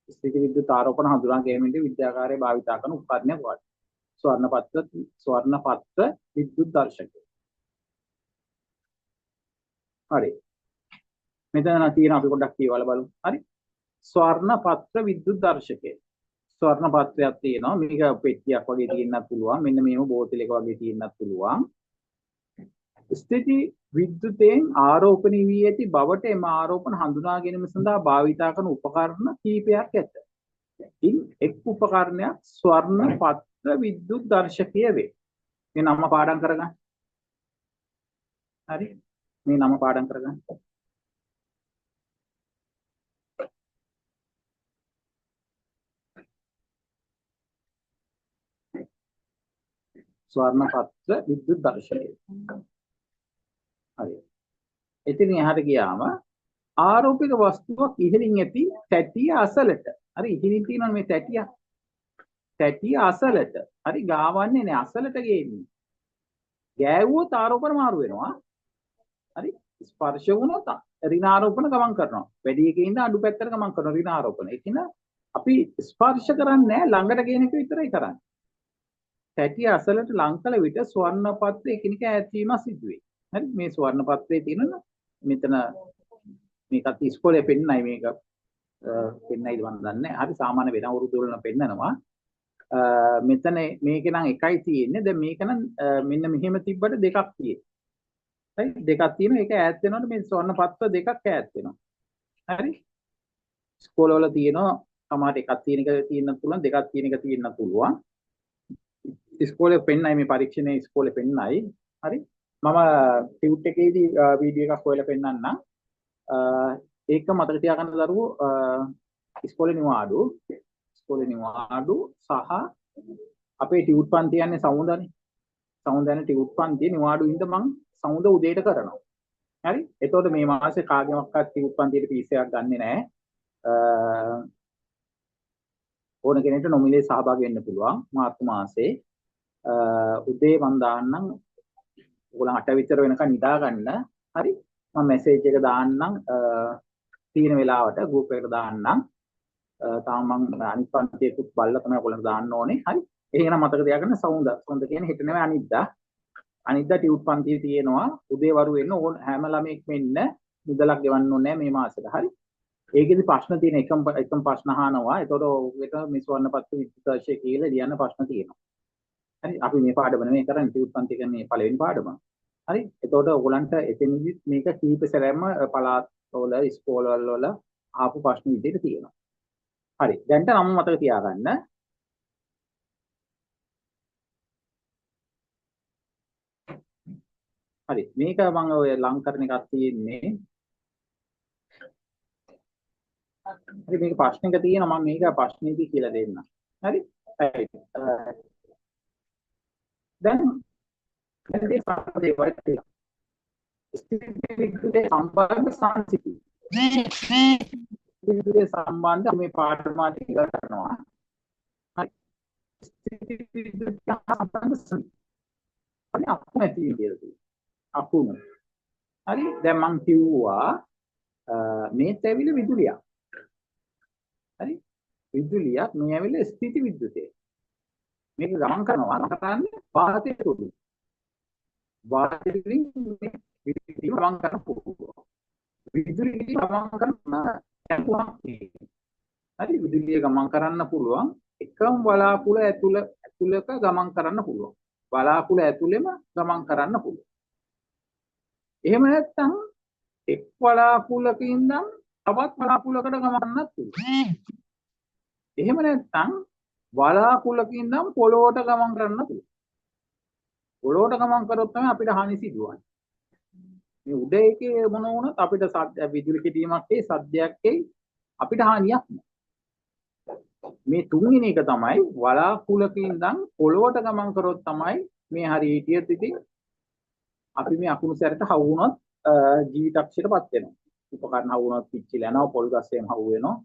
Speaker 1: ස්ථිති විද්‍යුත් ආරෝපණ හඳුනා ගැනීමේදී විද්‍යාකාරයේ භාවිතා කරන උපකරණයක් වාට. ස්වර්ණ පත්‍ර විද්‍යුත් දර්ශකය. හරි මෙතන තියෙන අපි පොඩ්ඩක් කියවලා බලමු. හරි ස්වර්ණ පත්‍ර විද්‍යුත් දර්ශකය. ස්වර්ණ පත්‍රයක් තියෙනවා. මේක පෙට්ටියක් වගේ තියෙන්නත් පුළුවන්. මෙන්න මේව බෝතලයක වගේ තියෙන්නත් පුළුවන්. ස්ථಿತಿ විද්‍යුතෙන් ආරෝපණය වී ඇති බවට එම ආරෝපණ හඳුනා ගැනීම සඳහා භාවිතා කරන උපකරණ කීපයක් ඇත. ඉන් එක් උපකරණයක් ස්වර්ණ පත්‍ර විද්‍යුත් දර්ශකය වේ. මේ නම පාඩම් කරගන්න. හරි මේ නම පාඩම් කරගන්න. ස්වර්ණ පත්‍ර විද්‍යුත් දර්ශකය. හරි. එතින් එහාට ගියාම ආරෝපිත වස්තුවක් ඉහළින් ඇති තැටිය අසලට. හරි ඉහළින් තියෙනවා මේ තැටිය. තැටිය අසලට. හරි ගාවන්නේ නැහැ අසලට ගේන්නේ. ගෑවුවොත් ආරෝපණ මාරු වෙනවා. හරි ස්පර්ශ වුණොත් ඍණ ආරෝපණ ගමන් කරනවා. වැඩි එකේ ඉඳන් අඩු පැත්තට ගමන් කරනවා ඍණ ආරෝපණ. ඒකින අපි ස්පර්ශ කරන්නේ නැහැ ළඟට ගේන එක විතරයි කරන්නේ. පැටිය අසලට ලං කළ විට ස්වර්ණ පත්‍රය එකිනෙක ඈත් වීම සිදු වේ. හරි මේ ස්වර්ණ පත්‍රයේ තියෙනවා මෙතන මේකත් ඉස්කෝලේ පෙන්නයි මේක පෙන්නයිද මම දන්නේ නැහැ. හරි සාමාන්‍ය වෙන අවුරුදු වල පෙන්නනවා. මෙතන මේකේ නම් එකයි තියෙන්නේ. දැන් මේක නම් මෙන්න මෙහෙම තිබ්බට දෙකක් තියෙනවා. හරි දෙකක් තියෙනවා. ඒක ඈත් වෙනකොට මේ ස්වර්ණ පත්‍ර දෙකක් ඈත් වෙනවා. හරි ඉස්කෝලේ වල තියෙනවා සමහරට එකක් තියෙන එක තියෙන්නත් පුළුවන් දෙකක් තියෙන එක තියෙන්නත් පුළුවන්. ඉස්කෝලේ පෙන්නයි මේ පරීක්ෂණයේ ඉස්කෝලේ පෙන්නයි. හරි මම ටියුට් එකේදී වීඩියෝ එකක් හොයලා පෙන්නන්නම්. ඒක මතක තියාගන්න දරුවෝ ඉස්කෝලේ නිවාඩු සහ අපේ ටියුට් පන්ති යන්නේ සමුදනේ. සමුදනේ ටියුට් පන්ති නිවාඩු ඉඳ මම සමුද උදේට කරනවා. හරි එතකොට මේ මාසේ කාගෙන්වත් ටියුට් පන්තියට ෆීස් එකක් ගන්නෙ නැහැ. ඕන කෙනෙක්ට නොමිලේ සහභාගී වෙන්න පුළුවන් මාර්තු මාසේ. උදේ මම දාන්නම් ඔයගොල්ලන් 8 විතර වෙනකන් නිදා ගන්න. හරි මම මැසේජ් එක දාන්නම් තියෙන වෙලාවට ගෲප් එකට දාන්නම්. තාම මම අනිත් පන්තියකුත් බලලා තමයි ඔයගොල්ලන්ට දාන්න ඕනේ. හරි එහෙනම් මතක තියාගන්න සවුන්ද කියන්නේ හෙට නෙවෙයි අනිද්දා ටියුට් පන්තිය තියෙනවා. උදේ වරු වෙන්න ඕන හැම ළමෙක්ම ඉන්න මුදලක් ගෙවන්න ඕනේ මේ මාසෙට. හරි ඒකෙදි ප්‍රශ්න තියෙන එකම ප්‍රශ්න අහනවා. ඒතකොට ඔයගොල්ලෝ මේ ස්වර්ණ පත්‍ර විද්‍යාශය කියලා ලියන්න ප්‍රශ්න තියෙනවා. හරි අපි මේ පාඩම නෙමෙයි කරන්නේ ටියුට් පන්ති කරන්නේ පළවෙනි පාඩම. හරි එතකොට ඔයගොල්ලන්ට එතනදි මේක කීප සැරයක්ම පළාත් වල ඉස්කෝලවල වල ආපු ප්‍රශ්න විදිහට තියෙනවා. හරි දැන්ට නම් මතක තියාගන්න. හරි මේක මම ඔය ලං කරන එකක් තියෙන්නේ. හරි මේක ප්‍රශ්නක තියෙනවා මම මේක ප්‍රශ්නේදී කියලා දෙන්නම්. හරි දැන් මේ පාඩේ වලට ස්ථිතිවිද්‍යාවේ සම්බන්ධ සංසිති ස්ථිතිවිද්‍යාවේ සම්බන්ධ මේ පාඩමාට ඉගෙන ගන්නවා. හරි ස්ථිතිවිද්‍යාව සම්බන්ධ සංසිති අනේ අපුණටි කියලා අපුණ. හරි දැන් මම කිව්වා මේත් ඇවිල්ලා විදුලියක්. හරි විදුලියක් මේ ඇවිල්ලා ස්ථිති විද්‍යුතේ. මේක ගමන් කරනවා කරන්නේ වාතය තුලින්. වාතය තුලින් මේ විදුලිය ගමන් කරන පුළුවන්. විදුලිය ගමන් කරන ඇතුළක් තියෙනවා. හරි විදුලිය ගමන් කරන්න පුළුවන් එකම වලාකුළ ඇතුළක ගමන් කරන්න පුළුවන්. වලාකුළ ඇතුළෙම ගමන් කරන්න පුළුවන්. එහෙම නැත්නම් එක් වලාකුළක ඉඳන් තවත් වලාකුළකට ගමන්නත් පුළුවන්. එහෙම නැත්නම් වලාකුළක ඉඳන් පොළොවට ගමන් කරන්න පුළුවන්. පොළොවට ගමන් කරොත් තමයි අපිට හානි සිදුවන්නේ. මේ උඩ එකේ මොන වුණත් අපිට විදුලි කිටීමක් ඒ සද්දයක් අපිට හානියක් නෑ. මේ තුන්වෙනි එක තමයි වලාකුළක ඉඳන් පොළොවට ගමන් කරොත් තමයි මේ හරි හිටියත් ඉතින් අපි මේ අකුණු සැරට හවු වුණොත් ජීවිතක්ෂයටපත් වෙනවා. උපකරණ හවු වුණොත් පිච්චිලා යනවා, පොල් ගස්සෙන් හවු වෙනවා.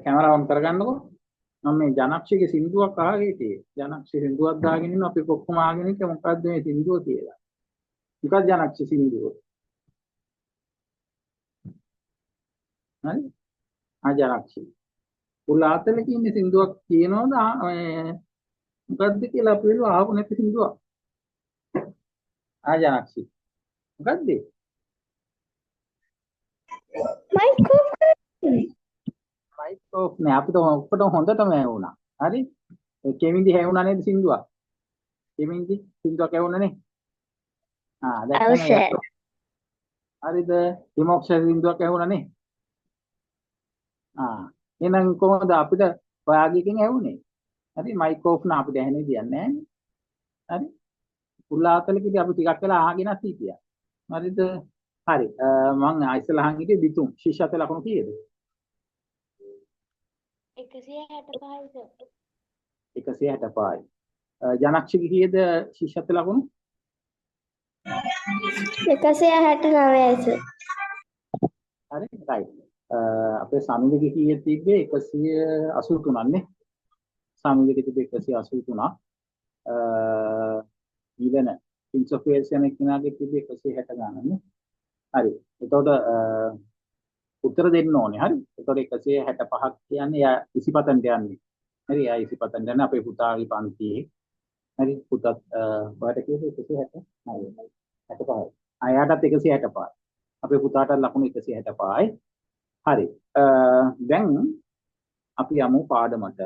Speaker 1: කැමරාව ඔන් කරගන්නකො. මම මේ ජනක්ෂිගේ සින්දුවක් අහගෙන හිටියේ. ජනක්ෂි සින්දුවක් දාගෙන ඉන්න අපි කොක්කම අහගෙන ඉන්නේ මොකද්ද මේ සින්දුව කියලා. මොකක්ද ජනක්ෂි සින්දුව? හරි? ජනක්ෂි. උලාතලක ඉන්න සින්දුවක් කියනවද මොකද්ද කියලා අපි ආපු නැති සින්දුවක් ආජානක්ෂි මොකද්ද
Speaker 2: මයික්‍රෝෆෝන්
Speaker 1: මයික්‍රෝෆ් නේ අපිට ඔක්කොටම හොඳටම ඇහුණා හරි කෙමින්දි ඇහුණා නේද සින්දුවක් කෙමින්දි සින්දුවක් ඇහුණා නේ
Speaker 3: ඔව්
Speaker 1: දැක්කම
Speaker 3: සර්.
Speaker 1: හරිද විමෝක්ෂ සින්දුවක් ඇහුණා නේ එහෙනම් කොහොමද අපිට ඔයාගෙන් ඇහුනේ හරි මයික්‍රෝෆෝන් අපිට ඇහෙන්නේ කියන්නේ නැහැ හරි උල්ලාතලකදී අපි ටිකක් වෙලා අහගෙන හිටියා හරිද හරි මම ඉස්සලා අහන් හිටියේ බිතුම් ශිෂ්‍යත්ව ලකුණු කීයද
Speaker 2: 165යි සර්
Speaker 1: 165යි ජනක්ෂික කීයද ශිෂ්‍යත්ව ලකුණු
Speaker 2: 169යි සර්
Speaker 1: හරි රයිට් අපේ සමිතික කීයද තිබ්බේ 183ක් නේ සමිතික තිබ්බේ 183ක් ඊළඟ ඉන්සොෆියර්ස් යන කෙනාගේ තිබ්බේ 160 ගණන් නේ හරි එතකොට උත්තර දෙන්න ඕනේ හරි එතකොට 165ක් කියන්නේ එයා 25න්ට යන්නේ හරි එයා 25න්ට යන්නේ අපේ පුතාගේ පන්තියේ හරි පුතත් ඔයාලට කිව්වේ 160 හරි 65යි එයාටත් 165යි අපේ පුතාට ලකුණු 165යි හරි දැන් අපි යමු පාඩමට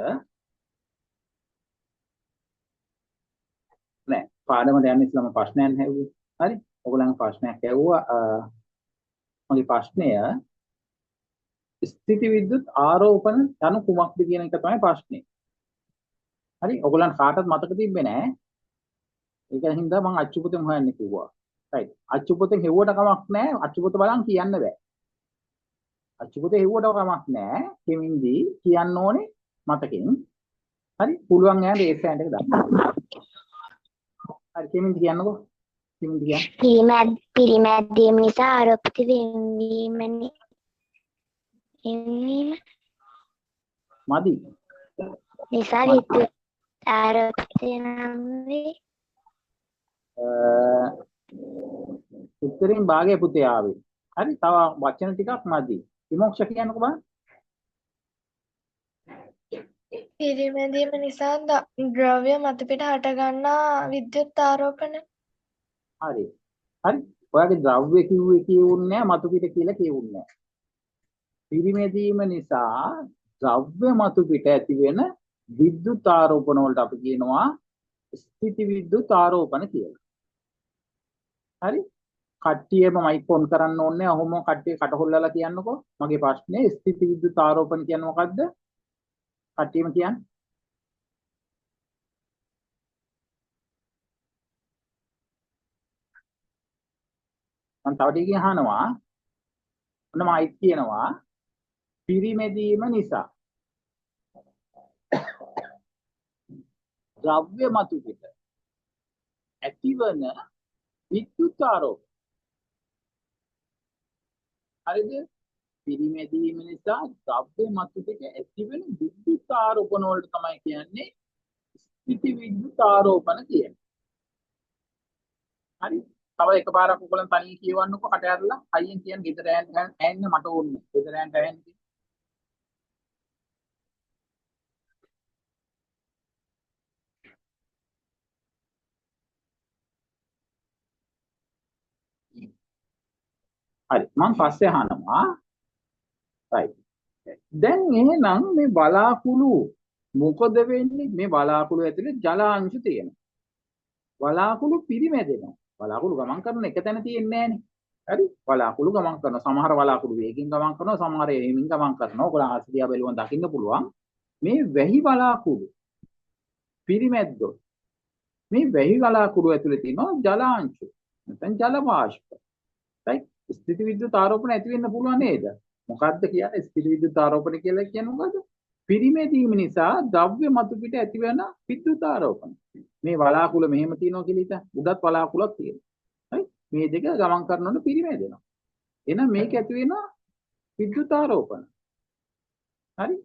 Speaker 1: නෑ පාඩමට යන්න ඉස්සෙල්ලාම ප්‍රශ්නයක් හැවුවේ හරි ඔයගොල්ලන් ප්‍රශ්නයක් ඇහුවා මගේ ප්‍රශ්නය ස්ථಿತಿ විද්‍යුත් ආරෝපණ යනු කුමක්ද කියන එක තමයි ප්‍රශ්නේ. හරි ඔයගොල්ලන් කාටවත් මතක තිබ්බේ නෑ. ඒක හින්දා මම අච්චුපොතෙන් හොයන්න කිව්වා. රයිට්. අච්චුපොතෙන් හෙව්වට කමක් නෑ. අච්චුපොත බලන් කියන්න බෑ. අච්චුපොතේ හෙව්වට කමක් නෑ. කෙමින්දි කියන්න ඕනේ මතකෙන්. හරි පුළුවන් ඈ රේස් හෑන්ඩ් එක දාන්න. හරි කෙමින්දි කියන්නකෝ. කෙමින්දි කියන්න.
Speaker 3: පිරිමැදීම නිසා ආරෝපිත වෙනවීමනේ.
Speaker 1: මදි.
Speaker 3: නිසා විද්‍යුත් ආරෝපිත නම් වේ.
Speaker 1: උත්තරින් භාගය පුතේ ආවේ. හරි තව වචන ටිකක් මදි. විමෝක්ෂ කියන්නකෝ බලන්න.
Speaker 4: පිරිමැදීම නිසා ද්‍රව්‍ය මත පිට හටගන්නා විද්‍යුත් ආරෝපණ.
Speaker 1: හරි. හරි. ඔයාගේ ද්‍රව්‍ය කිව්වේ කියුන්නේ නැහැ මතු පිට කියලා කියුන්නේ නැහැ. පිරිමැදීම නිසා ද්‍රව්‍ය මතු පිට ඇති වෙන විද්‍යුත් ආරෝපණ වලට අපි කියනවා ස්ථಿತಿ විද්‍යුත් ආරෝපණ කියලා. හරි? කට්ටියම මයික් ඔන් කරන්න ඕනේ. ඔහොම කට්ටිය කටහොල්ලලා කියන්නකෝ. මගේ ප්‍රශ්නේ ස්ථಿತಿ විද්‍යුත් ආරෝපණ කියන්නේ මොකද්ද? කට්ටියම කියන්නේ. මම තව ටිකකින් අහනවා. ඔන්න මයික් කියනවා පිරිමැදීම නිසා ද්‍රව්‍ය මතු පිට ඇතිවන විද්‍යුත් ආරෝපණ. හරිද? පිරිමැදීම නිසා ද්‍රව්‍ය මතු පිට ඇතිවන විද්‍යුත් ආරෝපණ වලට තමයි කියන්නේ ස්ථಿತಿ විද්‍යුත් ආරෝපණ කියන්නේ. හරි? තව එකපාරක් ඔයගොල්ලන් තනිය කියවන්නකෝ කට ඇරලා අයියෙන් කියන ගෙදර ඇන්න මට ඕනේ. ගෙදර ඇන්න හරි මම පස්සේ අහනවා right දැන් එහෙනම් මේ බලාකුළු මොකද වෙන්නේ මේ බලාකුළු ඇතුලේ ජල අංශු තියෙනවා බලාකුළු පිරිමැදෙනවා බලාකුළු ගමන් කරන එක තැන තියෙන්නේ නැහනේ හරි බලාකුළු ගමන් කරන සමහර බලාකුළු වේගෙන් ගමන් කරනවා සමහර එහෙමින් ගමන් කරනවා ඔයගොල්ලන් ආසිදියා බැලුවම දකින්න පුළුවන් මේ වැහි බලාකුළු පිරිමැද්දොත් මේ වැහි බලාකුළු ඇතුලේ තියෙනවා ජල අංශු නැත්නම් ජල වාෂ්ප right ස්ථಿತಿ විද්‍යුත් ආරෝපණ ඇති වෙන්න පුළුවන් නේද? මොකද්ද කියන්නේ ස්ථಿತಿ විද්‍යුත් ආරෝපණ කියලා කියන්නේ මොකද්ද? පිරිමැදීම නිසා ද්‍රව්‍ය මතු පිට ඇති වෙන විද්‍යුත් ආරෝපණ. මේ වලාකුළ මෙහෙම තියෙනවා කියලා හිතා. උඩත් වලාකුළක් තියෙනවා. right මේ දෙක ගමන් කරනකොට පිරිමැදෙනවා. එහෙනම් මේක ඇති වෙනවා විද්‍යුත් ආරෝපණ. හරි?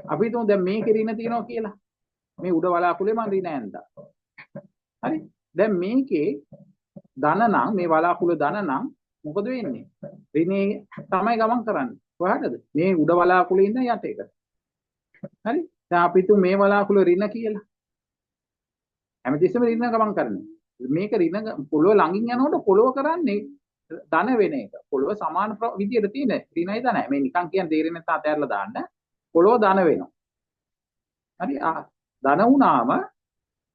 Speaker 1: අපි හිතමු දැන් මේකේ රින තියෙනවා කියලා. මේ උඩ වලාකුළේ මන් රින ඇන්දා. හරි? දැන් මේකේ ධන නම් මේ වලාකුළ ධන නම් මොකද වෙන්නේ? රිනේ තමයි ගමන් කරන්නේ. කොහටද? මේ උඩ වලාකුළේ ඉඳන් යට එකට. හරි. දැන් අපි හිතමු මේ වලාකුළු ඍණ කියලා. හැමතිස්සෙම ඍණ ගමන් කරන්නේ. මේක ඍණ පොළොව ළඟින් යනකොට පොළොව කරන්නේ ධන වෙන එක. පොළොව සමාන විදියට තියෙන ඍණයි ධනයි. මේ නිකන් කියන තේරෙන්නේ නැත්නම් අතහැරලා දාන්න. පොළොව ධන වෙනවා. හරි. ධන වුණාම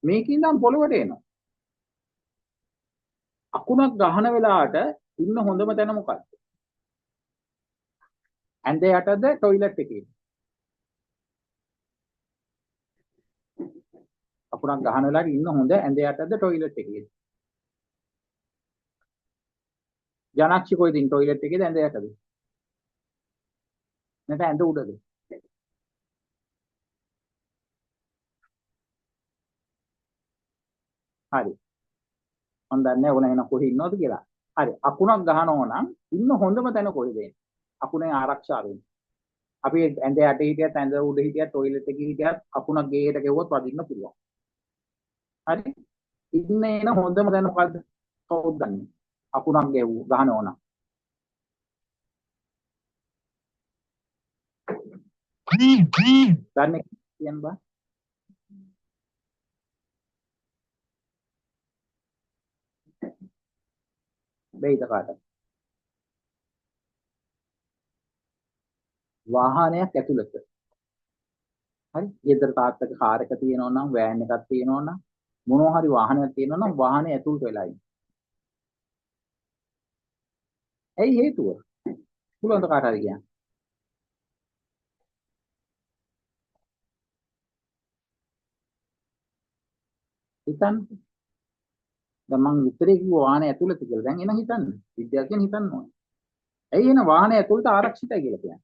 Speaker 1: මේකින් නම් පොළොවට එනවා. අකුණක් ගහන වෙලාවට ඉන්න හොඳම තැන මොකක්ද? ඇඳ යටද টয়ලට් එකේ? අකුණක් ගහන වෙලාවට ඉන්න හොඳ ඇඳ යටද টয়ලට් එකේ? ජනක්ෂි කොයිද ඉන්නේ? টয়ලට් එකේද ඇඳ යටද? නැත්නම් ඇඳ උඩද? හරි. මම දන්නේ ඕන එන කොහේ ඉන්නවද කියලා. හරි. අකුණක් ගහනවා නම් ඉන්න හොඳම තැන කොහෙද? අකුණෙන් ආරක්ෂා වෙන්න. අපි ඇඳ යට හිටියත් ඇඳ උඩ හිටියත් টয়ලට් එකේ හිටියත් අකුණක් ගේකට ගෙවුවොත් වදින්න පුළුවන්. හරි. ඉන්න එන හොඳම තැන මොකද්ද? කවුද දන්නේ? අකුණක් ගහනවා නම්. දන්නේ කියන්න බෑ. බෙයිද කාටද? වාහනයක් ඇතුළත. හරි. ගෙදර තාත්තගේ කාර් එක තියෙනවා නම් වෑන් එකක් තියෙනවා නම් මොනවා හරි වාහනයක් තියෙනවා නම් වාහනේ ඇතුළට වෙලා ඉන්නේ. ඇයි හේතුව? පුළුවන් ද කාට හරි කියන්න. හිතන්න. දැන් මං උත්තරේ කිව්ව වාහනේ ඇතුළත කියලා. දැන් එන හිතන්න. විද්‍යාඥයන් හිතන්න ඕනේ. ඇයි එන වාහනේ ඇතුළත ආරක්ෂිතයි කියලා කියන්නේ?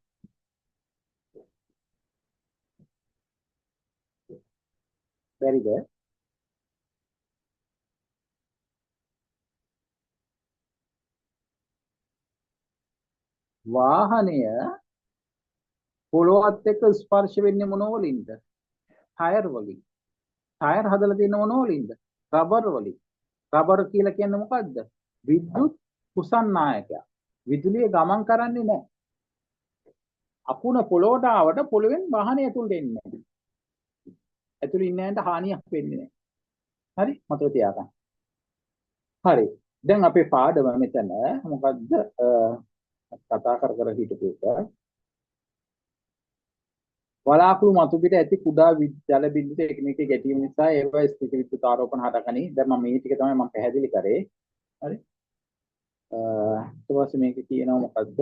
Speaker 1: බැරිද? වාහනය පොළොවත් එක්ක ස්පර්ශ වෙන්නේ මොන වලින්ද? ටයර් වලින්. ටයර් හදලා තියෙන මොන වලින්ද? රබර් වලින්. රබර් කියලා කියන්නේ මොකද්ද? විද්‍යුත් කුසන්නායකයක්. විදුලිය ගමන් කරන්නේ නැහැ. අකුණ පොළොවට ආවට පොළොවෙන් වාහනේ ඇතුළට එන්නේ නැහැ. ඇතුළේ ඉන්න ඇන්ට හානියක් වෙන්නේ නැහැ. හරි? මතක තියාගන්න. හරි. දැන් අපේ පාඩම මෙතන මොකද්ද? කතා කර හිටපු එක. වලාකුළු මතු පිට ඇති කුඩා ජල බිඳු එකිනෙක ගැටීම නිසා ඒවා ස්ථිති විද්‍යුත් ආරෝපණ හටගනී. දැන් මම මේ ටික තමයි මම පැහැදිලි කරේ. හරි. ඊට පස්සේ මේක කියනවා මොකද්ද?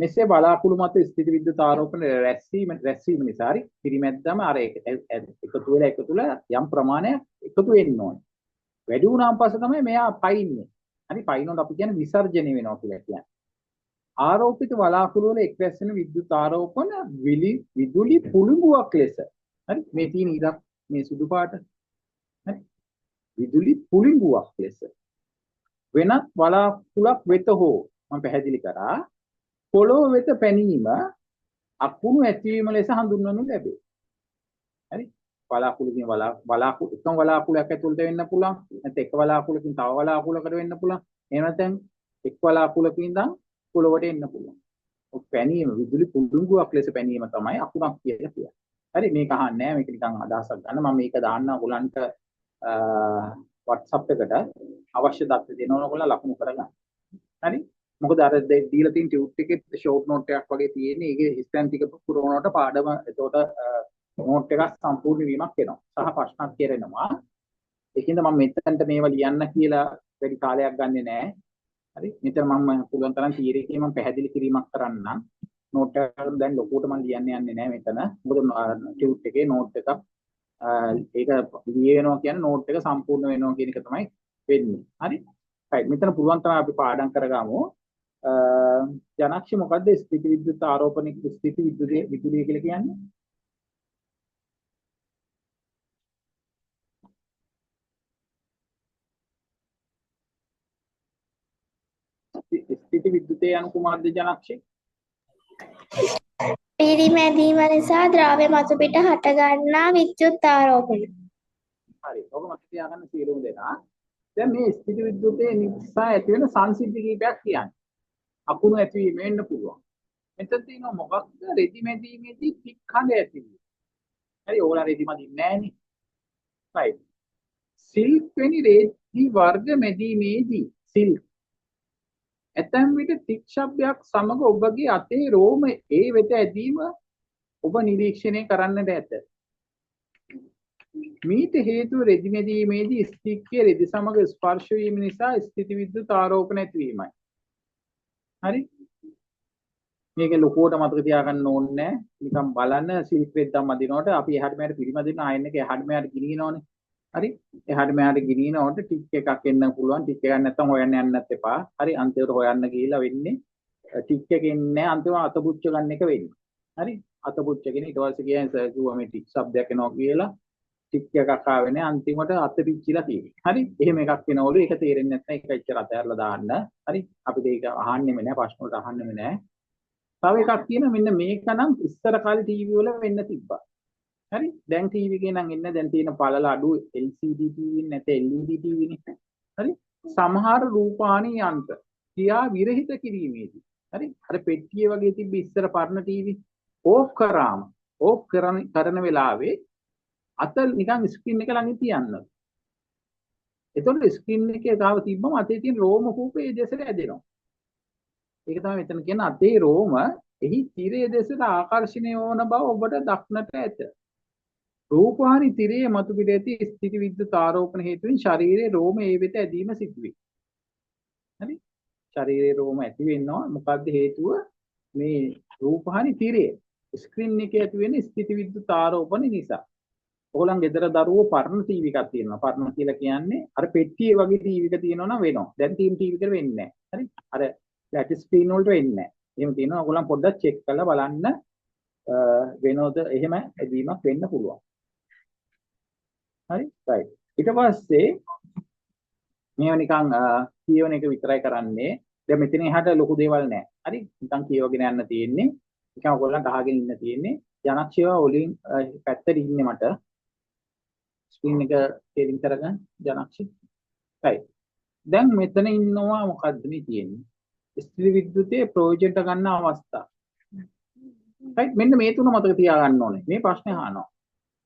Speaker 1: මෙසේ බලාකුළු මත ස්ථිති විද්‍යුත් ආරෝපණ රැස්වීම නිසා හරි පිරිමැද්දම අර එකතු වෙලා යම් ප්‍රමාණයක් එකතු වෙන්න ඕනේ. වැඩි වුණාන් පස්සේ තමයි මෙයා පයින්නේ. හරි පයින්නොත් අපි කියන්නේ විසර්ජනය වෙනවා කියලා කියන්නේ. ආරෝපිත වලාකුළු වල එක්රැස් වෙන විද්‍යුත් ආරෝපණ විදුලි පුළඟුවක් ලෙස. හරි මේ තියෙන ඉරක් මේ සුදු පාට. හරි විදුලි පුළඟුවක් ලෙස. වෙනත් වලාකුළක් වෙත හෝ මම පැහැදිලි කරා පොළොව වෙත පැනීම අකුණු ඇතිවීම ලෙස හඳුන්වනු ලැබේ. හරි වලාකුළු කියන වලාකුළු එකම වලාකුළක් ඇතුළට වෙන්න පුළුවන්. නැත්නම් එක වලාකුළකින් තව වලාකුළකට වෙන්න පුළුවන්. එහෙම නැත්නම් එක් වලාකුළකින් ඉඳන් පොළොවට එන්න පුළුවන්. ඔය පැනීම විදුලි පුළඟුවක් ලෙස පැනීම තමයි අකුණක් කියලා කියන්නේ. හරි මේක අහන්නේ නැහැ. මේක නිකන් අදහසක් ගන්න. මම මේක දාන්න ඔයගලන්ට WhatsApp එකට අවශ්‍ය දත්ත දෙනවා ඔයගොල්ලෝ ලකුණු කරගන්න. හරි මොකද අර දීලා තියෙන ටියුට් එකේ ෂෝට් නෝට් එකක් වගේ තියෙන්නේ. ඒකේ හිස්ටන් ටික පුරවනකොට පාඩම එතකොට නෝට් එකක් සම්පූර්ණ වීමක් වෙනවා. සහ ප්‍රශ්නක් කෙරෙනවා. ඒකින්ද මම මෙතනට මේවා ලියන්න කියලා වැඩි කාලයක් ගන්නෙ නෑ. හරි මෙතන මම පුළුවන් තරම් තියරි එකේ මම පැහැදිලි කිරීමක් කරන්නම්. නෝට් එක දැන් ලොකුවට මම ලියන්න යන්නේ නෑ මෙතන. මොකද ටියුට් එකේ නෝට් එකක් ඒක ලියනවා කියන්නේ නෝට් එක සම්පූර්ණ වෙනවා කියන එක තමයි වෙන්නේ. හරි. right මෙතන පුළුවන් තරම් අපි පාඩම් කරගමු. ජනක්ෂි මොකද්ද ස්ථිති විද්‍යුත් ආරෝපණික ස්ථිති විදුලිය කියලා කියන්නේ? ස්ථිති විද්‍යුතේ යන කුමාරද ජනක්ෂි?
Speaker 2: පිරිමැදීම නිසා ද්‍රව්‍ය මතු පිට හටගන්නා විද්‍යුත් ආරෝපණ.
Speaker 1: හරි. ඔබ මතක තියාගන්න සියලුම දෙනා. දැන් මේ ස්ථිති විද්‍යුතේ නිසා ඇති වෙන සංසිද්ධි කීපයක් කියන්නේ. අකුණු ඇතිවීම වෙන්න පුළුවන්. මෙතන තියෙනවා මොකක්ද රෙදි මැදීමේදී තික් කඳ ඇති වීම. හරි ඕගොල්ලෝ රෙදි මදින්නේ නැහනේ. right. සිල්ක් වැනි රෙදි වර්ග මැදීමේදී සිල්ක් ඇතැම් විට තික් ශබ්දයක් සමග ඔබගේ අතේ රෝම ඒ වෙත ඇදීම ඔබ නිරීක්ෂණය කරන්නට ඇත. මීට හේතුව රෙදි මැදීමේදී ස්ටික්කේ රෙදි සමග ස්පර්ශ වීම නිසා ස්ථිති විද්‍යුත් ආරෝපණ ඇතිවීමයි. හරි? මේක ලොකුවට මතක තියාගන්න ඕනේ නැහැ. නිකන් බලන්න සිල්ක් රෙද්දක් මදිනකොට අපි එහාට මෙහාට පිරිමදින ආයෙත් එක එහාට මෙහාට ගිනිනවනේ. හරි? එහාට මෙහාට ගිනිනකොට ටික් එකක් එන්න පුළුවන්. ටික් එකක් නැත්තම් හොයන්න යන්නත් එපා. හරි? අන්තිමට හොයන්න ගිහිල්ලා වෙන්නේ ටික් එක එන්නේ අන්තිම අතපුච්ච ගන්න එක වෙන්නේ. හරි? අතපුච්චගෙන ඊට පස්සේ කියන්නේ සර් කිව්වා මේ ටික් શબ્දයක් එනවා කියලා ටික් එකක් ආවේ නැහැ අන්තිමට අත පිච්චිලා තියෙන්නේ. හරි? එහෙම එකක් වෙනවලු ඒක තේරෙන්නේ නැත්නම් ඒක එච්චර අතහැරලා දාන්න. හරි? අපිට ඒක අහන්නෙම නැහැ ප්‍රශ්න වලට අහන්නෙම නැහැ. තව එකක් තියෙනවා මෙන්න මේක නම් ඉස්සර කාලේ ටීවී වල වෙන්න තිබ්බා. හරි? දැන් ටීවී එකේ නම් එන්න දැන් තියෙන පළල අඩු LCD ටීවී නැත්නම් LED ටීවී නේ. හරි? සමහර රූපවාහිනී යන්ත්‍ර ක්‍රියා විරහිත කිරීමේදී හරි? අර පෙට්ටිය වගේ තිබ්බ ඉස්සර පරණ ටීවී ඕෆ් කරාම ඕෆ් කරන වෙලාවේ අත නිකන් ස්ක්‍රීන් එක ළඟින් තියන්න. එතකොට ස්ක්‍රීන් එකේ ගාව තිබ්බම අතේ තියෙන රෝම කූපේ ඒ දෙසට ඇදෙනවා. ඒක තමයි මෙතන කියන අතේ රෝම එහි තිරයේ දෙසට ආකර්ෂණය වන බව ඔබට දක්නට ඇත. රූපවාහිනී තිරයේ මතු පිට ඇති ස්ථිති විද්‍යුත් ආරෝපණ හේතුවෙන් ශරීරයේ රෝම ඒ වෙත ඇදීම සිදුවේ. හරි? ශරීරයේ රෝම ඇති වෙනවා මොකද්ද හේතුව? මේ රූපවාහිනී තිරයේ ස්ක්‍රීන් එකේ ඇති වෙන ස්ථිති විද්‍යුත් ආරෝපණ නිසා. ඕගොල්ලන් ගෙදර දරුවෝ පරණ ටීවී එකක් තියෙනවා. පරණ කියලා කියන්නේ අර පෙට්ටියේ වගේ ටීවී එක තියෙනවා නම් වෙනවා. දැන් තියෙන ටීවී එකට වෙන්නේ නැහැ. හරි? අර ෆ්ලැට් ස්ක්‍රීන් වලට වෙන්නේ නැහැ. එහෙම තියෙනවා. ඕගොල්ලන් පොඩ්ඩක් චෙක් කරලා බලන්න වෙනවද එහෙම ඇදීමක් වෙන්න පුළුවන්. හරි? right. ඊට පස්සේ මේව නිකන් කියවන එක විතරයි කරන්නේ. දැන් මෙතන එහාට ලොකු දේවල් නැහැ. හරි? නිකන් කියවගෙන යන්න තියෙන්නේ. නිකන් ඕගොල්ලන්ට අහගෙන ඉන්න තියෙන්නේ. ජනක්ෂේව වලින් පැත්තට ඉන්නේ මට ස්ක්‍රීන් එක ෂෙයාරින් කරගන්න ජනක්ෂි. right. දැන් මෙතන ඉන්නවා මොකද්ද මේ තියෙන්නේ? ස්ථිර විද්‍යුතයේ ප්‍රයෝජනට ගන්න අවස්ථා. right. මෙන්න මේ තුන මතක තියාගන්න ඕනේ. මේ ප්‍රශ්නේ අහනවා.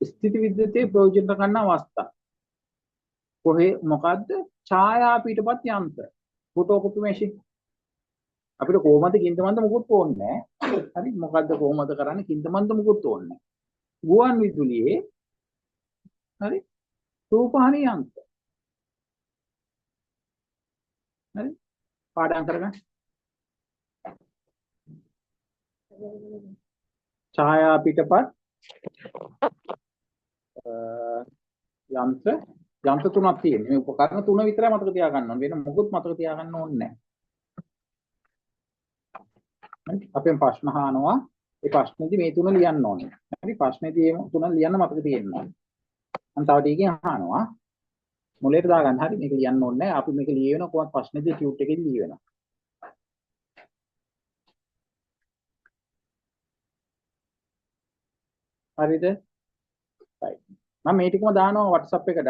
Speaker 1: ස්ථිත විද්‍යුතයේ ප්‍රයෝජනට ගන්න අවස්ථා. කොහේ මොකද්ද? ඡායා පිටපත් යන්ත්‍ර. Photocopy machine. අපිට කොහොමද කින්තමන්ද මුකුත් ඕනේ නැහැ. හරි? මොකද්ද කොහොමද කරන්නේ? කින්තමන්ද මුකුත් ඕනේ නැහැ. ගුවන් විදුලියේ හරි රූපවාහිනී යන්ත්‍ර. හරි? පාඩම් කරගන්න. ඡායා පිටපත් යන්ත්‍ර තුනක් තියෙනවා. මේ උපකරණ තුන විතරයි මතක තියාගන්න ඕනේ. වෙන මොකුත් මතක තියාගන්න ඕනේ නැහැ. අපෙන් ප්‍රශ්න අහනවා. ඒ ප්‍රශ්නේදී මේ තුන ලියන්න ඕනේ. හරි? ප්‍රශ්නේදී මේ තුන ලියන්න මතක තියෙනවා. මම තව ටිකකින් අහනවා. මුලයට දාගන්න. හරි? මේක ලියන්න ඕනේ නැහැ. අපි මේක ලියවෙන කොහොමද ප්‍රශ්නේදී ටියුට් එකේදී ලියවෙනවා. හරිද? right. මම මේ ටිකම දානවා WhatsApp එකට.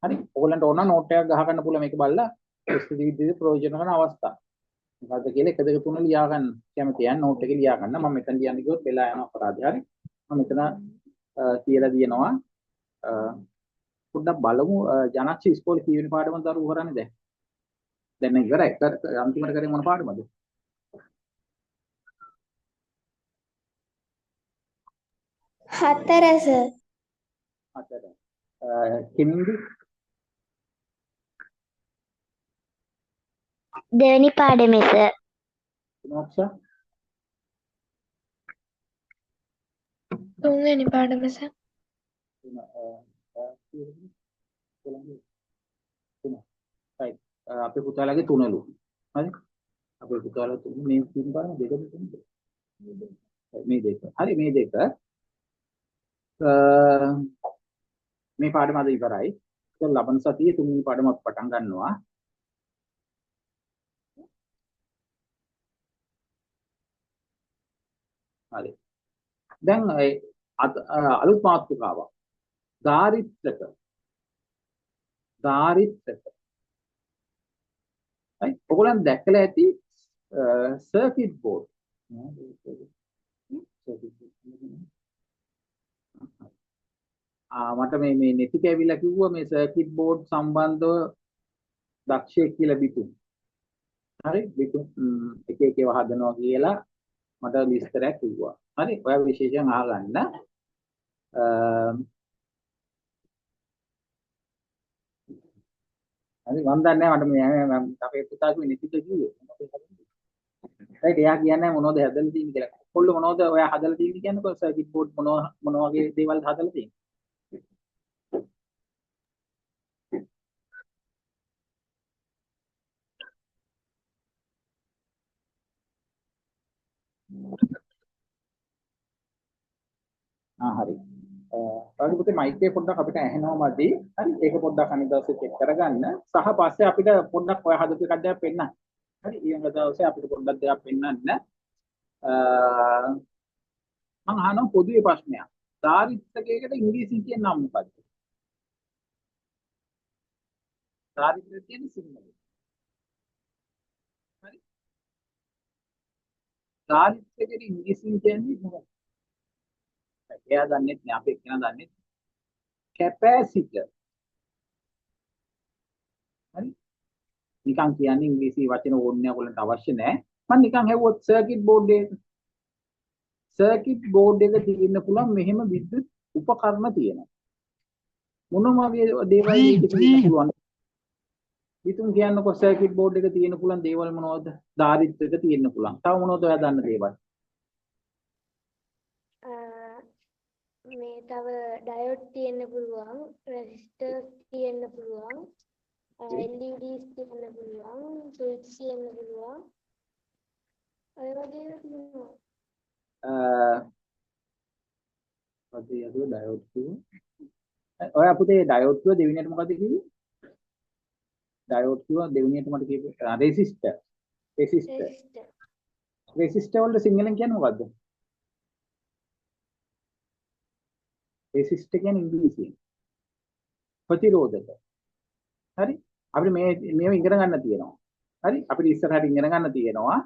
Speaker 1: හරි? ඔයගොල්ලන්ට ඕන නම් නෝට් එකක් ගහ ගන්න පුළුවන් මේක බලලා ස්ථිති විද්‍යුත් ප්‍රයෝජන කරන අවස්ථා. මොකද්ද කියලා 1 2 3 ලියා ගන්න. කැමති යන් නෝට් එකේ ලියා ගන්න. මම මෙතන ලියන්න ගියොත් වෙලා යන අපරාධය. හරි? මම මෙතන කියලා දිනනවා. පොඩ්ඩක් බලමු ජනක්ෂි ඉස්කෝලේ කීවෙනි පාඩම දරුවෝ කරන්නේ දැන්. දැන් නම් ඉවරයි. අන්තිමට කරේ මොන පාඩමද?
Speaker 2: හතරස.
Speaker 1: හතර. හින්දි
Speaker 3: දෙවෙනි පාඩමේ සර්.
Speaker 1: විනෝක්ෂා
Speaker 4: තුන්වෙනි පාඩම සර්.
Speaker 1: right. අපේ පුතාලගේ තුනලු. හරි? අපේ පුතාලා තුන මේ තුන් පාන දෙකද තුනද? මේ දෙක. හරි මේ දෙක. මේ පාඩම අද ඉවරයි. ඒක ලබන සතියේ තුන්වෙනි පාඩම අපි පටන් ගන්නවා. හරි. දැන් අලුත් මාතෘකාවක්. ධාරිත්‍රක. right? ඔයගොල්ලන් දැකලා ඇති සර්කිට් බෝඩ්. මට මේ නෙති කැවිලා කිව්වා මේ සර්කිට් බෝඩ් සම්බන්ධව දක්ෂයෙක් කියලා බිතුන්. හරි බිතුන් එක එක ඒවා හදනවා කියලා මට විස්තරයක් කිව්වා. හරි ඔයා විශේෂයෙන් අහගන්න. හරි මම දන්නේ නැහැ මට මේ අපේ පුතා කිව්වේ නෙතික කිව්වේ. ඒත් එයා කියන්නේ මොනවද හදලා තියෙන්නේ කියලා. කොල්ල මොනවද ඔයා හදලා තියෙන්නේ කියන්නේ කොහොම සර්කිට් බෝඩ් මොන වගේ දේවල් හදලා තියෙන්නේ? හරි. ඔයාගේ පුතේ මයික් එක පොඩ්ඩක් අපිට ඇහෙනවා මදි. හරි ඒක පොඩ්ඩක් අනිත් දවසේ චෙක් කරගන්න. සහ පස්සේ අපිට පොඩ්ඩක් ඔය හදපු එකක් දැන් පෙන්නන්න. හරි ඊළඟ දවසේ අපිට පොඩ්ඩක් දෙයක් පෙන්නන්න. මම අහනවා පොදුවේ ප්‍රශ්නයක්. දාරිද්ර්යයකට ඉංග්‍රීසියෙන් කියන නම මොකක්ද? දාරිද්ර්යය කියන්නේ සිංහලෙන්. හරි. දාරිද්ර්යයකට ඉංග්‍රීසියෙන් කියන්නේ මොකක්ද? එයා දන්නේ නැහැ අපි එක්කන දන්නේ. කැපැසිටර්. හරි. නිකන් කියන්නේ ඉංග්‍රීසි වචන ඕනේ ඔයගොල්ලන්ට අවශ්‍ය නැහැ. මම නිකන් හෙව්වොත් සර්කිට් බෝඩ් එක සර්කිට් බෝඩ් එක තියෙන්න පුළුවන් මෙහෙම විද්‍යුත් උපකරණ තියෙනවා. මොන වගේ දේවල් මේකේ තියෙන්න පුළුවන්? විතුන් කියන්නකො සර්කිට් බෝඩ් එක තියෙන්න පුළුවන් දේවල් මොනවද? දාරිද්ර්යක තියෙන්න පුළුවන්. තව මොනවද ඔයා දන්න දේවල්?
Speaker 2: මේ තව ඩයෝඩ් තියෙන්න පුළුවන්, රෙසිස්ටර්ස් තියෙන්න පුළුවන්, LEDs තියෙන්න පුළුවන්, ස්විච් තියෙන්න පුළුවන්. ඔය වගේ තියෙනවා.
Speaker 1: පස්සේ යදුව ඩයෝඩ් කිව්වා. ඔය අපුතේ ඩයෝඩ් කිව්ව දෙවෙනියට මොකද කිව්වේ? ඩයෝඩ් කිව්ව දෙවෙනියට මට කිව්වේ රෙසිස්ටර්. රෙසිස්ටර් වල සිංහලෙන් කියන්නේ මොකද්ද? රෙසිස්ටර් කියන්නේ ඉංග්‍රීසියෙන් ප්‍රතිරෝධක. හරි? අපිට මේව ඉගෙන ගන්න තියෙනවා. හරි? අපිට ඉස්සරහට ඉගෙන ගන්න තියෙනවා.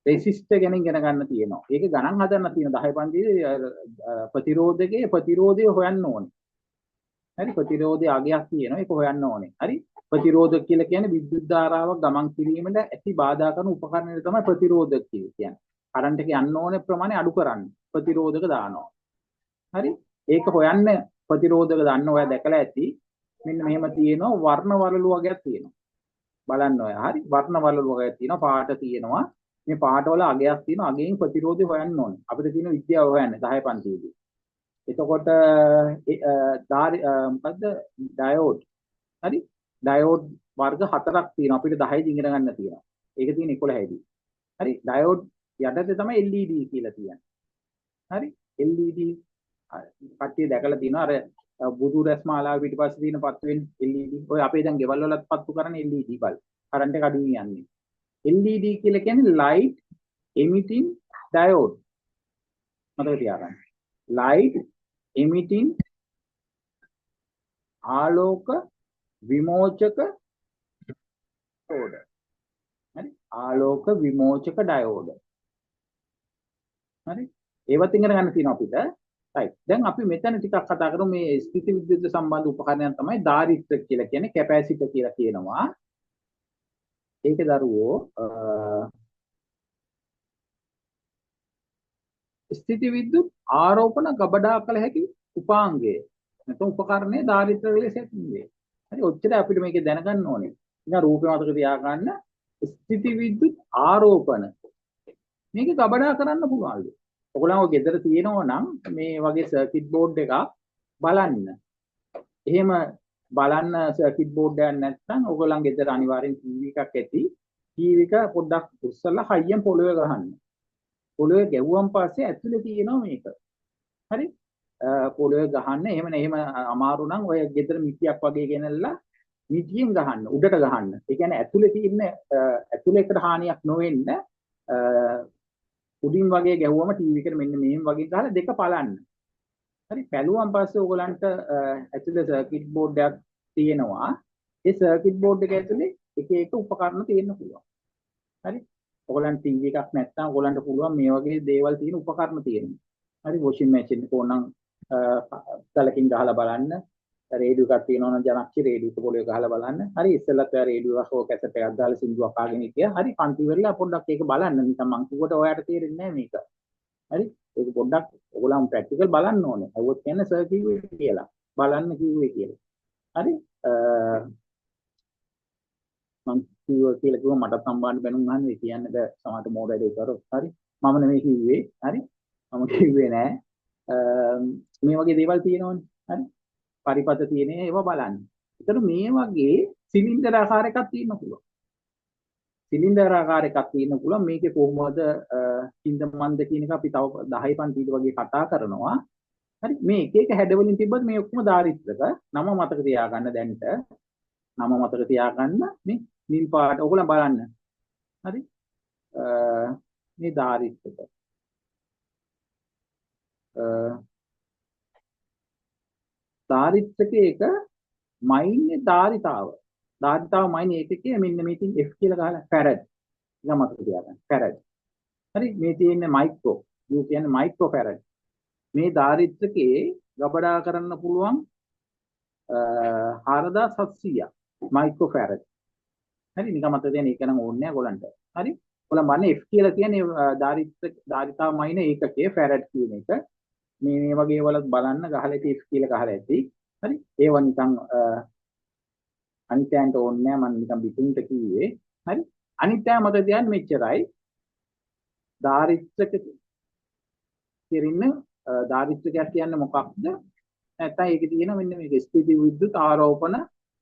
Speaker 1: රෙසිස්ටර් ගැන ඉගෙන ගන්න තියෙනවා. ඒක ගණන් හදන්න තියෙන 10 පන්තියේ ප්‍රතිරෝධය හොයන්න ඕනේ. හරි? ප්‍රතිරෝධයේ අගයක් තියෙනවා. ඒක හොයන්න ඕනේ. හරි? ප්‍රතිරෝධක කියලා කියන්නේ විද්‍යුත් ධාරාවක් ගමන් කිරීමට ඇති බාධා කරන උපකරණය තමයි ප්‍රතිරෝධක කියන්නේ. කරන්ට් එක යන්න ඕනේ ප්‍රමාණය අඩු කරන්න ප්‍රතිරෝධක දානවා. හරි? ඒක හොයන්න ප්‍රතිරෝධක දාන්න ඔයා දැකලා ඇති. මෙන්න මෙහෙම තියෙනවා වර්ණ වලලු වගේක් තියෙනවා. බලන්න ඔයා. හරි? වර්ණ වලලු වගේක් තියෙනවා. පාට තියෙනවා. මේ පාට වල අගයක් තියෙනවා. අගයෙන් ප්‍රතිරෝධය හොයන්න ඕනේ. අපිට තියෙන විද්‍යාව හොයන්නේ 10 පන්තියේදී. එතකොට මොකද්ද ඩයෝඩ්. හරි? ඩයෝඩ් වර්ග 4ක් තියෙනවා. අපිට 10 ඉගෙන ගන්න තියෙනවා. ඒක තියෙන 11 දී. හරි? ඩයෝඩ් යටතේ තමයි LED කියලා කියන්නේ. හරි? LED කට්ටිය දැකලා තියෙනවා අර බුදු රැස් මාලාව පිටිපස්සේ තියෙන පත්තු වෙන LED. ඔය අපේ දැන් ගෙවල් වලත් පත්තු කරන්නේ LED බල්බ්. කරන්ට් එක අඩු යන්නේ. LED කියලා කියන්නේ light emitting diode. මතක තියාගන්න. light emitting ආලෝක විමෝචක ඩයෝඩ. හරි? ආලෝක විමෝචක ඩයෝඩ. හරි? ඒවත් ඉගෙන ගන්න තියෙනවා අපිට. right. දැන් අපි මෙතන ටිකක් කතා කරමු මේ ස්ථිති විද්‍යුත් සම්බන්ධ උපකරණයක් තමයි දාරිද්ර්ය කියලා කියන්නේ කැපැසිටර් කියලා කියනවා. ඒක දරුවෝ ස්ථිති විද්‍යුත් ආරෝපණ ගබඩා කළ හැකි උපාංගය. නැත්නම් උපකරණයේ දාරිද්ර්ය වල සැකන්නේ. හරි ඔච්චර අපිට මේක දැනගන්න ඕනේ. ඉතින් රූපේ මතක තියාගන්න ස්ථිති විද්‍යුත් ආරෝපණ. මේක ගබඩා කරන්න පුළුවන්ද? ඔයගොල්ලෝ ගෙදර තියෙනවා නම් මේ වගේ සර්කිට් බෝඩ් එකක් බලන්න. එහෙම බලන්න සර්කිට් බෝඩ් එකක් නැත්නම් ඔයගොල්ලන් ගෙදර අනිවාර්යෙන් ටීවී එකක් ඇති. ටීවී එක පොඩ්ඩක් උස්සලා හයියෙන් පොළවේ ගහන්න. පොළවේ ගැව්වන් පස්සේ ඇතුලේ තියෙනවා මේක. හරි? පොළවේ ගහන්න. එහෙම අමාරු නම් ඔය ගෙදර මිටියක් වගේ ගෙනල්ලා මිටියෙන් ගහන්න. උඩට ගහන්න. ඒ කියන්නේ ඇතුලේ තියෙන ඇතුලේකට හානියක් නොවෙන්න උඩින් වගේ ගැහුවම ටීවී එකට මෙන්න මෙහෙම වගේ ගහලා දෙක බලන්න. හරි පැලුවන් පස්සේ ඕගලන්ට ඇතුලේ සර්කිට් බෝඩ් එකක් තියෙනවා. ඒ සර්කිට් බෝඩ් එක ඇතුලේ එක එක උපකරණ තියෙන්න පුළුවන්. හරි ඔයගලන්ට ටීවී එකක් නැත්නම් ඔයගලන්ට පුළුවන් මේ වගේ දේවල් තියෙන උපකරණ තියෙනවා. හරි වොෂින් මැෂින් එක ඕනනම් ගලකින් ගහලා බලන්න. රේඩියෝ එකක් තියෙනවා නම් ජනක්ෂි රේඩියෝ එක පොළවේ ගහලා බලන්න. හරි ඉස්සෙල්ලත් ඔයා රේඩියෝ එකක් හෝ කැසට් එකක් දාලා සින්දුවක් අහගෙන හිටියා. හරි පන්ති ඉවරලා පොඩ්ඩක් ඒක බලන්න. නිකන් මං කිව්වට ඔයාට තේරෙන්නේ නැහැ මේක. හරි ඒක පොඩ්ඩක් ඔයගොල්ලන් ප්‍රැක්ටිකල් බලන්න ඕනේ. අවුත් කියන්නේ සර් කිව්වේ කියලා. බලන්න කිව්වේ කියලා. හරි මං කිව්වා මට සම්බන්ධ බැනුම් අහන්නේ කියන්නේ බෑ සමහරට මෝඩයි කරොත් හරි මම නෙමෙයි කිව්වේ හරි මම කිව්වේ නෑ මේ වගේ දේවල් තියෙනවනේ හරි පරිපත තියෙන ඒවා බලන්න. ඒතර මේ වගේ සිලින්ඩර් ආකාර එකක් තියෙන්න පුළුවන්. සිලින්ඩර් ආකාර එකක් තියෙන්න පුළුවන්. මේකේ කොහොමද කින්ද මන්ද කියන එක අපි තව 10 පන්තියට වගේ කතා කරනවා. හරි මේ එක එක හැඩවලින් තිබ්බත් මේ ඔක්කොම දාරිත්‍රක නම මතක තියාගන්න දැන්ට. නම මතක තියාගන්න මේ නිල් පාට ඔයගොල්ලෝ බලන්න. හරි මේ දාරිත්‍රක දාරිත්‍රකයක මයින්නේ ධාරිතාව මයින් ඒකකයේ මෙන්න මේකින් F කියලා ගහලා farad එක මතක තියාගන්න farad හරි මේ තියෙන්නේ මයික්‍රෝ U කියන්නේ මයික්‍රෝ farad මේ දාරිත්‍රකයේ ගබඩා කරන්න පුළුවන් 4700ක් මයික්‍රෝ farad හරි නිකන් මතක තියාගන්න ඒක නම් ඕනේ නැහැ ඔයගලන්ට හරි ඔයගොල්ලන් බලන්න F කියලා කියන්නේ ධාරිතාව මයින් ඒකකයේ farad කියන එක මේ වගේ වලත් බලන්න ගහලා ඉති F කියලා ගහලා ඇති හරි ඒව නිකන් අනිත්‍යන්ට ඕනේ නැහැ මම නිකන් පිටින්ට කිව්වේ හරි අනිත්‍ය මත තියන්නේ මෙච්චරයි ධාරිත්‍රක කිරින්න ධාරිත්‍රකයක් කියන්නේ මොකක්ද නැත්නම් ඒකේ තියෙන මෙන්න මේක ස්ථිති විද්‍යුත් ආරෝපණ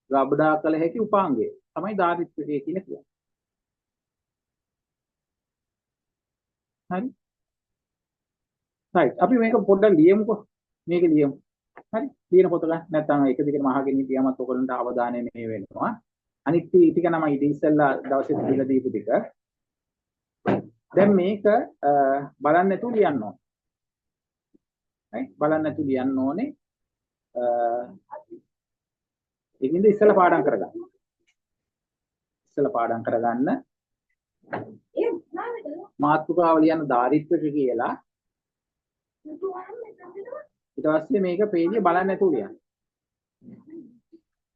Speaker 1: ගබඩා කළ හැකි උපාංගය තමයි ධාරිත්‍රකය කියලා කියන්නේ හරි right අපි මේක පොඩ්ඩක් ලියමුකෝ මේක ලියමු හරි ලියන පොත ගන්න නැත්නම් එක දිගටම අහගෙන හිටියමත් ඔයගොල්ලන්ට අවධානය මේ වෙනවා අනිත් ටික නම් ඉතින් ඉස්සෙල්ලා දවසේ දීලා දීපු ටික දැන් මේක බලන්න නැතුව ලියන්න ඕනේ හරි බලන්න නැතුව ලියන්න ඕනේ ඒකින්ද ඉස්සෙල්ලා පාඩම් කරගන්න මාතෘකාව ලියන්න ධාරිත්‍රක කියලා ඊට පස්සේ මේක පේලිය බලන්න නැතුව ලියන්න.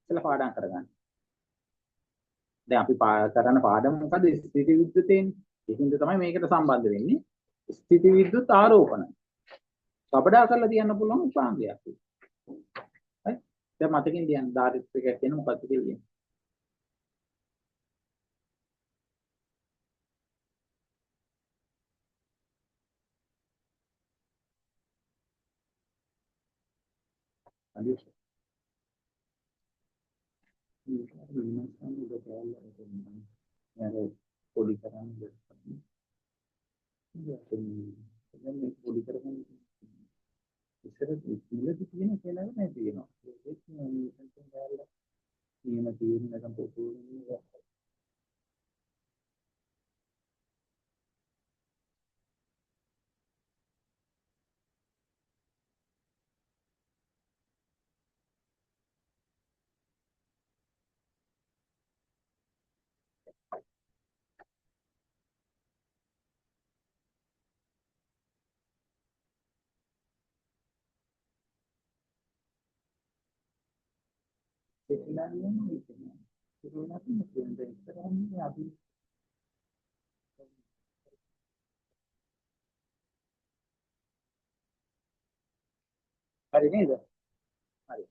Speaker 1: ඉතල පාඩම් කරගන්න. දැන් අපි කරන පාඩම මොකද? ස්ථිති විද්‍යුතේනේ. ඒකින්ද තමයි මේකට සම්බන්ධ වෙන්නේ. ස්ථිති විද්‍යුත් ආරෝපණ. ගබඩා කරලා තියන්න පුළුවන් උපාංගයක්. හරි? දැන් මතකින් තියන්න ධාරිත්‍රකයක් කියන්නේ මොකක්ද කියලා කියන්න. Adiós. හරි නේද? හරි.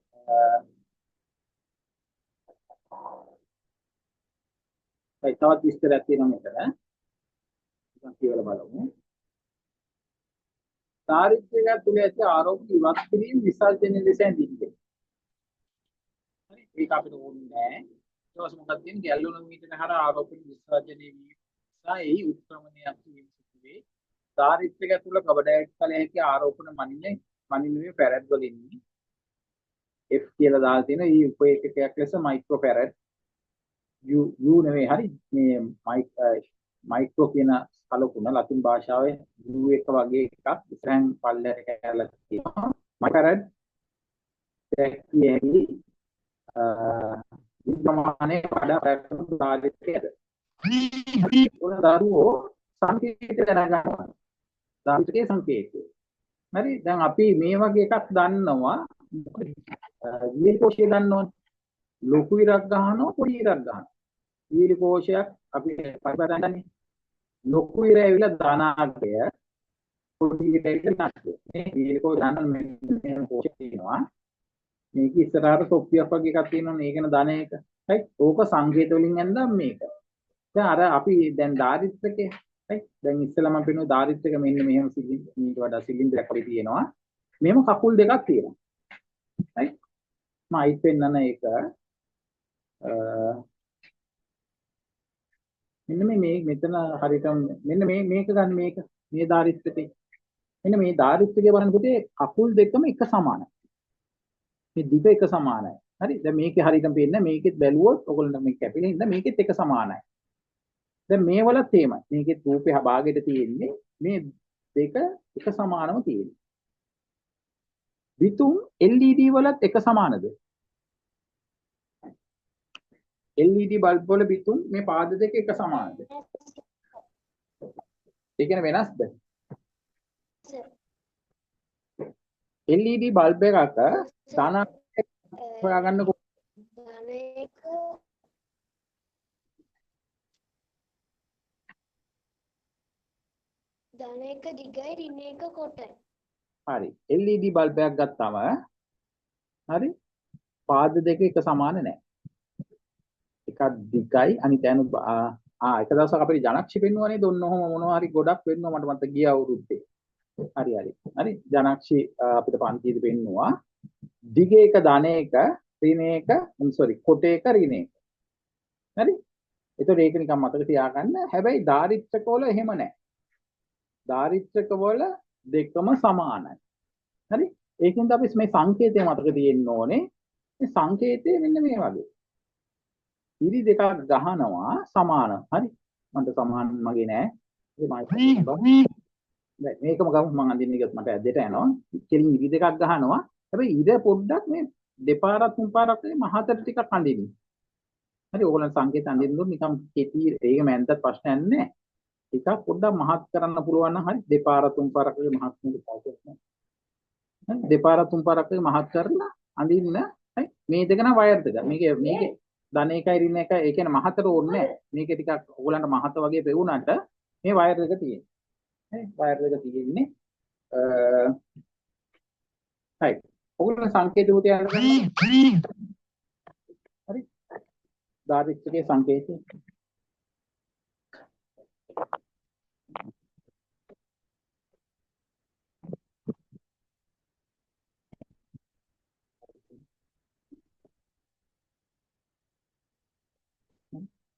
Speaker 1: තවත් විස්තරයක් තියෙනවා මෙතන. මම කියලා බලමු. ධාරිත්‍රක තුල ඇති ආරෝපක ඉවත් කිරීම විසර්ජන ලෙස ඇඳින්නේ. හරි ඒක අපිට ඕනේ නැහැ. ඊට පස්සේ මොකක්ද කියන්නේ ගැලුනෝමීටර හර ආරෝපක විසර්ජනයේ වීම නිසා එහි උත්ක්‍රමණයක් වීම සිදු වේ. ධාරිත්‍රක තුල ගබඩා කළ හැකි ආරෝපණ මනින්නේ farad වලින් F කියලා දාලා තියෙන ඊ උපේක්ෂකයක් ලෙස මයික්‍රෝ farad U නෙවෙයි හරි මේ මයික්‍රෝ කියන කලකුණ ලතින් භාෂාවේ U එක වගේ එකක් ඉස්සරහින් පල්ලයට කැරලා තියෙනවා මයික්‍රෝෆැරඩ් දැක්කේ ප්‍රමාණය වඩා ප්‍රායෝගික ධාරිත්‍රකයද ඔය දරුවෝ සංකේත දැනගන්නවා. දාර්ශනිකයේ සංකේතය. හරි දැන් අපි මේ වගේ එකක් දන්නවා. වීලි කෝෂය දන්නවනේ. ලොකු ඉරක් ගහනවා පොඩි ඉරක් ගහනවා. වීලි කෝෂයක් අපි පරිබරන්නේ. ලොකු ඉර ඇවිල්ලා ධනාත්මකය පොඩි ඉර ඇවිල්ලා ඍණාත්මකය. මේ වීලි කෝෂය ගන්න මේ කෝෂය තියෙනවා. මේක ඉස්සරහට තොප්පියක් වගේ එකක් තියෙනවනේ. ඒකන ධන එක. right? ඕක සංකේත වලින් යනවා මේක. දැන් අර අපි දැන් දාරිත්‍රකේ right? දැන් ඉස්සෙල්ලා මම පෙන්නුවා දාරිත්‍රක මෙන්න මෙහෙම ඊට වඩා සිලින්ඩරයක් වගේ තියෙනවා. මෙහෙම කකුල් දෙකක් තියෙනවා. right? මම අයිත් පෙන්නන එක මෙන්න මේ මෙතන හරියට මෙන්න මේක ගන්න මේ දාරිත්‍රකේ. මෙන්න මේ දාරිත්‍රකේ බලන්න පුතේ කකුල් දෙකම එක සමානයි. මේ දිග එක සමානයි. හරි දැන් මේකේ හරියටම පේන්නේ මේකෙත් බැලුවොත් ඔයගොල්ලන්ට මේක කැපිලා ඉඳලා මේකෙත් එක සමානයි. දැන් මේ වලත් එහෙමයි. මේකෙත් රූපේ භාගයට තියෙන්නේ මේ දෙක එක සමානව තියෙන්නේ. විතුම් LED වලත් එක සමානද? LED බල්බ් වල විතුම් මේ පාද දෙක එක සමානද? ඒ කියන්නේ වෙනස්ද? LED බල්බ් එකක ධන හොයාගන්න
Speaker 2: ධන එක දිගයි ඍණ එක කොටයි.
Speaker 1: හරි LED බල්බ් එකක් ගත්තාම හරි පාද දෙක එක සමාන නැහැ. එකක් දිගයි අනිත් ඇනු එක දවසක් අපේ ජනක්ෂි පෙන්නුවා නේද? ඔන්න ඔහොම මොනවා හරි ගොඩක් පෙන්නුවා මට මතක ගිය අවුරුද්දේ. හරි ජනක්ෂි අපිට පන්තියේදී පෙන්නුවා දිග එක ධන එක ඍණ එක කොට එක ඍණ එක. හරි එතකොට ඒක නිකන් මතක තියාගන්න. හැබැයි දාරිත්‍රකවල එහෙම නැහැ. දාරිත්‍රකවල දෙකම සමානයි. හරි ඒකින්ද අපි මේ සංකේතය මතක තියෙන්න ඕනේ. මේ සංකේතය මෙන්න මේ වගේ. ඉරි දෙකක් ගහනවා සමාන. හරි මන්ට සමාන මගේ නෑ. මේකම ගමු මම අඳින්න ගියොත් මට ඇද්දට යනවා. කෙලින් ඉරි දෙකක් ගහනවා. හැබැයි ඉර පොඩ්ඩක් මේ දෙපාරක් තුන් පාරක් මහතට ටිකක් අඳින්න. හරි ඕගොල්ලන් සංකේත අඳින්න දුන්න නිකම් කෙටි ඒක මෑන්ටත් ප්‍රශ්නයක් නෑ. ටිකක් පොඩ්ඩක් මහත් කරන්න පුළුවන් නම් හරි දෙපාර තුන් පාරක් වගේ මහත් වෙන්න පුළුවන්. හරි දෙපාර තුන් පාරක් වගේ මහත් කරලා අඳින්න. හරි මේ දෙක නම් වයර් දෙක. මේකේ ධන එකයි ඍණ එකයි ඒ කියන්නේ මහතට ඕනේ නෑ. මේකේ ටිකක් ඕගොල්ලන්ට මහත වගේ පෙවුනට මේ වයර් දෙක තියෙන්නේ. හරි වයර් දෙක තියෙන්නේ හරි ඔයගොල්ලෝ සංකේත උතේ අරගන්න හරි දාරිත්‍රකේ සංකේතය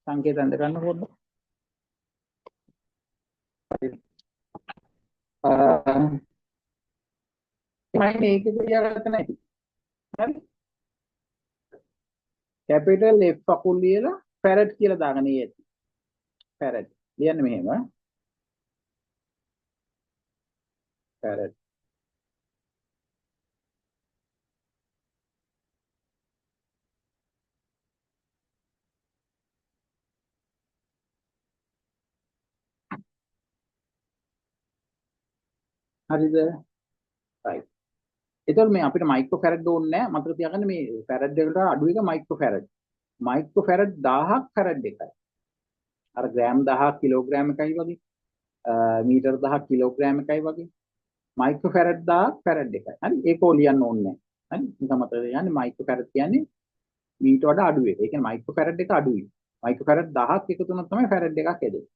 Speaker 1: සංකේත අඳ ගන්න පොඩ්ඩක් මම මේක කියලාට නැති හරි කැපිටල් F අකුල් ලියලා ෆැරඩ් කියලා දාගෙන ඉන්නේ ෆැරඩ් ලියන්නේ මෙහෙම ෆැරඩ් හරිද right එතකොට මේ අපිට මයික්‍රෝ ෆැරඩ් ඕනේ නැහැ මතක තියාගන්න මේ ෆැරඩ් එකට අඩු එක මයික්‍රෝ ෆැරඩ් 1000ක් ෆැරඩ් එකයි අර ග්‍රෑම් 1000 කිලෝග්‍රෑම් එකයි වගේ මීටර් 1000 කිලෝග්‍රෑම් එකයි වගේ මයික්‍රෝ ෆැරඩ් 1000ක් ෆැරඩ් එකයි හරි ඒක ඕ ලියන්න ඕනේ නැහැ හරි නිකන් මතක තියාගන්න මයික්‍රෝ ෆැරඩ් කියන්නේ මීට වඩා අඩු එක ඒ කියන්නේ මයික්‍රෝ ෆැරඩ් එක අඩුයි මයික්‍රෝ ෆැරඩ් 1000ක් එකතු වුණොත් තමයි ෆැරඩ් එකක් එදෙන්නේ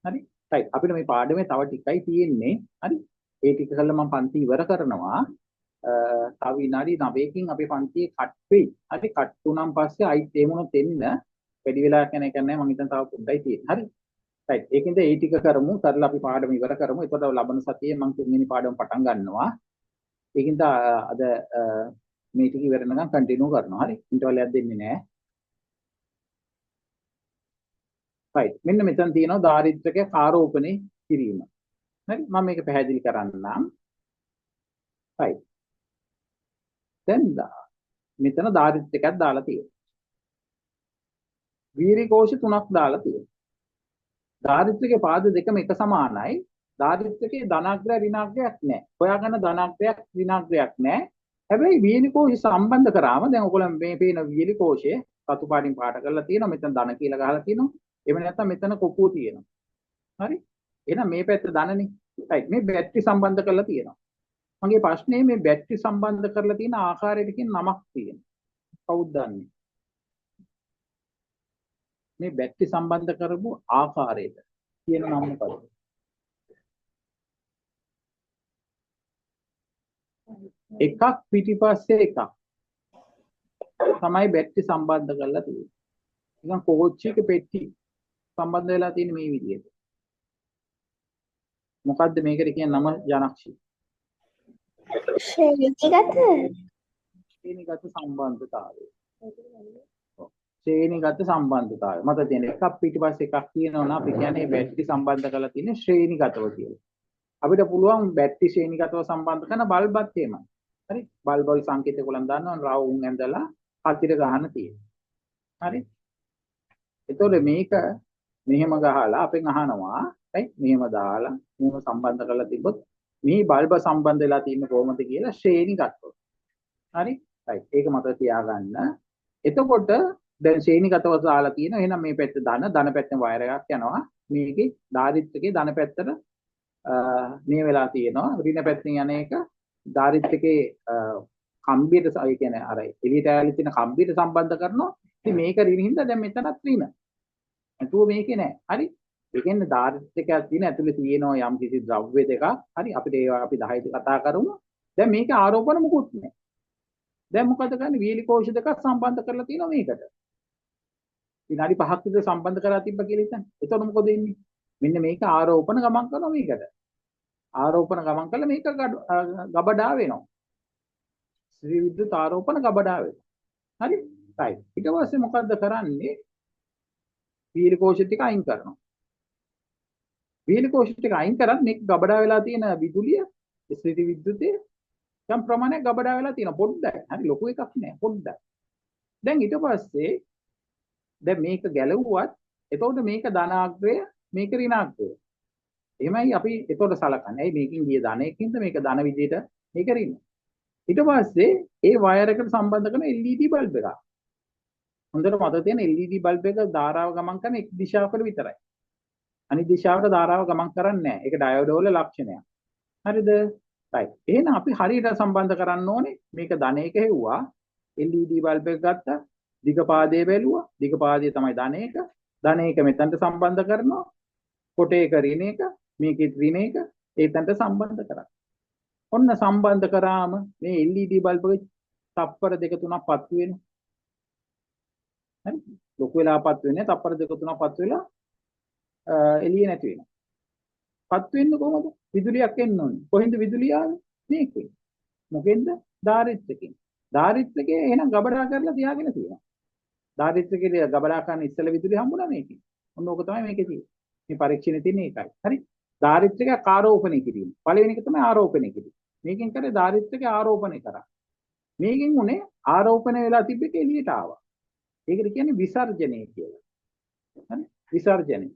Speaker 1: හරි right අපිට මේ පාඩමේ තව ටිකයි තියෙන්නේ හරි ඒ ටික කළා මම පන්ති ඉවර කරනවා තව විනාඩි 9කින් අපේ පන්තියේ කට් වෙයි. හරි කට් වුණාන් පස්සේ අයිත් ඒ මොනොත් එන්න වැඩි වෙලා යන එක නැහැ මම හිතන තව පොඩ්ඩයි තියෙන්නේ. හරි. right ඒකෙන්ද ඒ ටික කරමු. කරලා අපි පාඩම ඉවර කරමු. එතකොට ලබන සතියේ මම තුන්වෙනි පාඩම පටන් ගන්නවා. ඒකින්ද අද මේ ටික ඉවර වෙනකන් කන්ටිනියු කරනවා. හරි. ඉන්ටර්වල් එකක් දෙන්නේ නැහැ. right මෙන්න මෙතන තියෙනවා දාරිද්ර්යක ආරෝපණය කිරීම. හරි මම මේක පැහැදිලි කරන්නම්. right දැන් මෙතන දාරිද්ර්ය එකක් දාලා තියෙනවා. වීර්ය කෝෂ 3ක් දාලා තියෙනවා. ධාරිත්‍රිකේ පාද දෙකම එක සමානයි. ධාරිත්‍රිකේ ධනාග්‍රය ඍණාග්‍රයක් නැහැ. හොයාගන්න ධනාග්‍රයක් ඍණාග්‍රයක් නැහැ. හැබැයි වියලි කෝෂය සම්බන්ධ කරාම දැන් ඔයගොල්ලෝ මේ පේන වියලි කෝෂය සතු පාටින් පාට කරලා තියෙනවා. මෙතන ධන කියලා ගහලා තියෙනවා. එහෙම නැත්නම් මෙතන කොපුව තියෙනවා. හරි? එහෙනම් මේ පැත්ත ධනනේ. right. මේ බැටරි සම්බන්ධ කරලා තියෙනවා. මගේ ප්‍රශ්නේ මේ බැටරි සම්බන්ධ කරලා තියෙන ආකාරයට කියන නමක් තියෙනවා. කවුද දන්නේ? මේ බැටරි සම්බන්ධ කරපු ආකාරයට කියන නම මොකක්ද? එකක් පිටිපස්සේ එකක් තමයි බැටරි සම්බන්ධ කරලා තියෙන්නේ. නිකන් කෝච්චි එක පෙට්ටි සම්බන්ධ වෙලා තියෙන මේ විදිහට. මොකද්ද මේකට කියන නම ජනක්ෂි?
Speaker 2: ශ්‍රේණිගත
Speaker 1: ශ්‍රේණිගත සම්බන්ධතාවය. ශ්‍රේණිගත සම්බන්ධතාවය. මත තියෙන එකක් පිටිපස්සේ එකක් කියනවා නම් අපි කියන්නේ බැටරි සම්බන්ධ කරලා තියෙන ශ්‍රේණිගතව කියලා. අපිට පුළුවන් බැටරි ශ්‍රේණිගතව සම්බන්ධ කරන බල්බත් එහෙමයි. හරි? බල්බල් සංකේතය කොලම් දානවා රවුම් ඇඳලා අතිර ගහන තියෙනවා. හරි? එතකොට මේක මෙහෙම ගහලා අපෙන් අහනවා, right? මෙහෙම දාලා මෙහෙම සම්බන්ධ කරලා තිබ්බොත් මේ බල්බ සම්බන්ධ වෙලා තියෙන්නේ කොහොමද කියලා ශ්‍රේණිගතව. හරි? right. ඒක මතක තියාගන්න. එතකොට දැන් ශ්‍රේණිගතව දාලා තියෙනවා. එහෙනම් මේ පැත්ත ධන පැත්තෙන් වයර් එකක් යනවා. මේකේ ධාරිත්‍රකේ ධන පැත්තට මේ වෙලා තියෙනවා. ඍණ පැත්තෙන් යන එක ධාරිත්‍රකේ කම්බියට ඒ කියන්නේ අර එළියට ඇවිල්ලා තියෙන කම්බියට සම්බන්ධ කරනවා. ඉතින් මේක ඍණ හින්දා දැන් මෙතනත් ඍණ. නැතුව මේකේ නෑ. හරි? ඒ කියන්නේ ධාරිත්‍රකයක් තියෙන ඇතුලේ තියෙනවා යම් කිසි ද්‍රව්‍ය දෙකක්. හරි? අපිට ඒවා අපි 10 කතා කරමු. දැන් මේක ආරෝපණ මුකුත් නෑ. දැන් මොකද කරන්නේ? වීලි කෝෂ දෙකක් සම්බන්ධ කරලා තියෙනවා මේකට. විනාඩි 5ක් විතර සම්බන්ධ කරලා තිබ්බ කියලා හිතන්න. එතකොට මොකද වෙන්නේ? මෙන්න මේක ආරෝපණ ගමන් කරනවා මේකට. ආරෝපණ ගමන් කළා මේක ගබඩා වෙනවා. ශ්‍රී විද්‍යුත් ආරෝපණ ගබඩා වෙනවා. හරි? right. ඊට පස්සේ මොකද්ද කරන්නේ? වීලි කෝෂ ටික අයින් කරනවා. වීලි කෝෂ ටික අයින් කරත් මේක ගබඩා වෙලා තියෙන විදුලිය ශ්‍රී විද්‍යුතේ යම් ප්‍රමාණයක් ගබඩා වෙලා තියෙන පොඩ්ඩයි. හරි ලොකු එකක් නෑ පොඩ්ඩයි. දැන් ඊට පස්සේ දැන් මේක ගැලවුවත් එතකොට මේක ධනාග්‍රය මේක ඍණාග්‍රය. එහෙමයි අපි එතකොට සලකන්නේ. ඇයි මේකෙන් ගිය ධනයකින්ද මේක ධන විදියට මේක ඍණ. ඊට පස්සේ ඒ වයර් එකට සම්බන්ධ කරන LED බල්බ් එකක්. හොඳට මතක තියෙන LED බල්බ් එක ධාරාව ගමන් කරන එක් දිශාවකට විතරයි. අනිත් දිශාවට ධාරාව ගමන් කරන්නේ නැහැ. ඒක ඩයෝඩ් වල ලක්ෂණයක්. හරිද? right. එහෙනම් අපි හරියට සම්බන්ධ කරන්න ඕනේ මේක ධනයක හෙව්වා LED බල්බ් එක ගත්තා දිග පාදයේ බැලුවා දිග පාදයේ තමයි ධනයක ධනයක මෙතනට සම්බන්ධ කරනවා කොට එක ඍණ එක මේකේ ඍණ එක ඒතනට සම්බන්ධ කරා. ඔන්න සම්බන්ධ කරාම මේ LED බල්බ් එක තප්පර 2-3ක් පත්තු වෙනවා. හරි? ලොකු වෙලාවපත් වෙන්නේ තප්පර 2-3ක් පත්තු වෙලා එළිය නැති වෙනවා. පත්තු වෙන්නේ කොහොමද? විදුලියක් එන්න ඕනේ. කොහෙන්ද විදුලිය ආවේ? මේකෙන්. මොකෙන්ද? ධාරිත්‍රකෙන්. ධාරිත්‍රකේ එහෙනම් ගබඩා කරලා තියාගෙන තියෙනවා. ධාරිත්‍රකේ ගබඩා කරන ඉස්සෙල්ල විදුලිය හම්බුණා මේකෙන්. ඔන්න ඕක තමයි මේකේ තියෙන්නේ. මේ පරීක්ෂණේ තියෙන එකයි. හරි? ධාරිත්‍රක ආරෝපණය කිරීම. පළවෙනි එක තමයි ආරෝපණය කිරීම. මේකෙන් කරේ ධාරිත්‍රක ආරෝපණය කරා. මේකෙන් උනේ ආරෝපණය වෙලා තිබ්බ එක එළියට ආවා. ඒකට කියන්නේ විසර්ජනය කියලා. හරි? විසර්ජනය.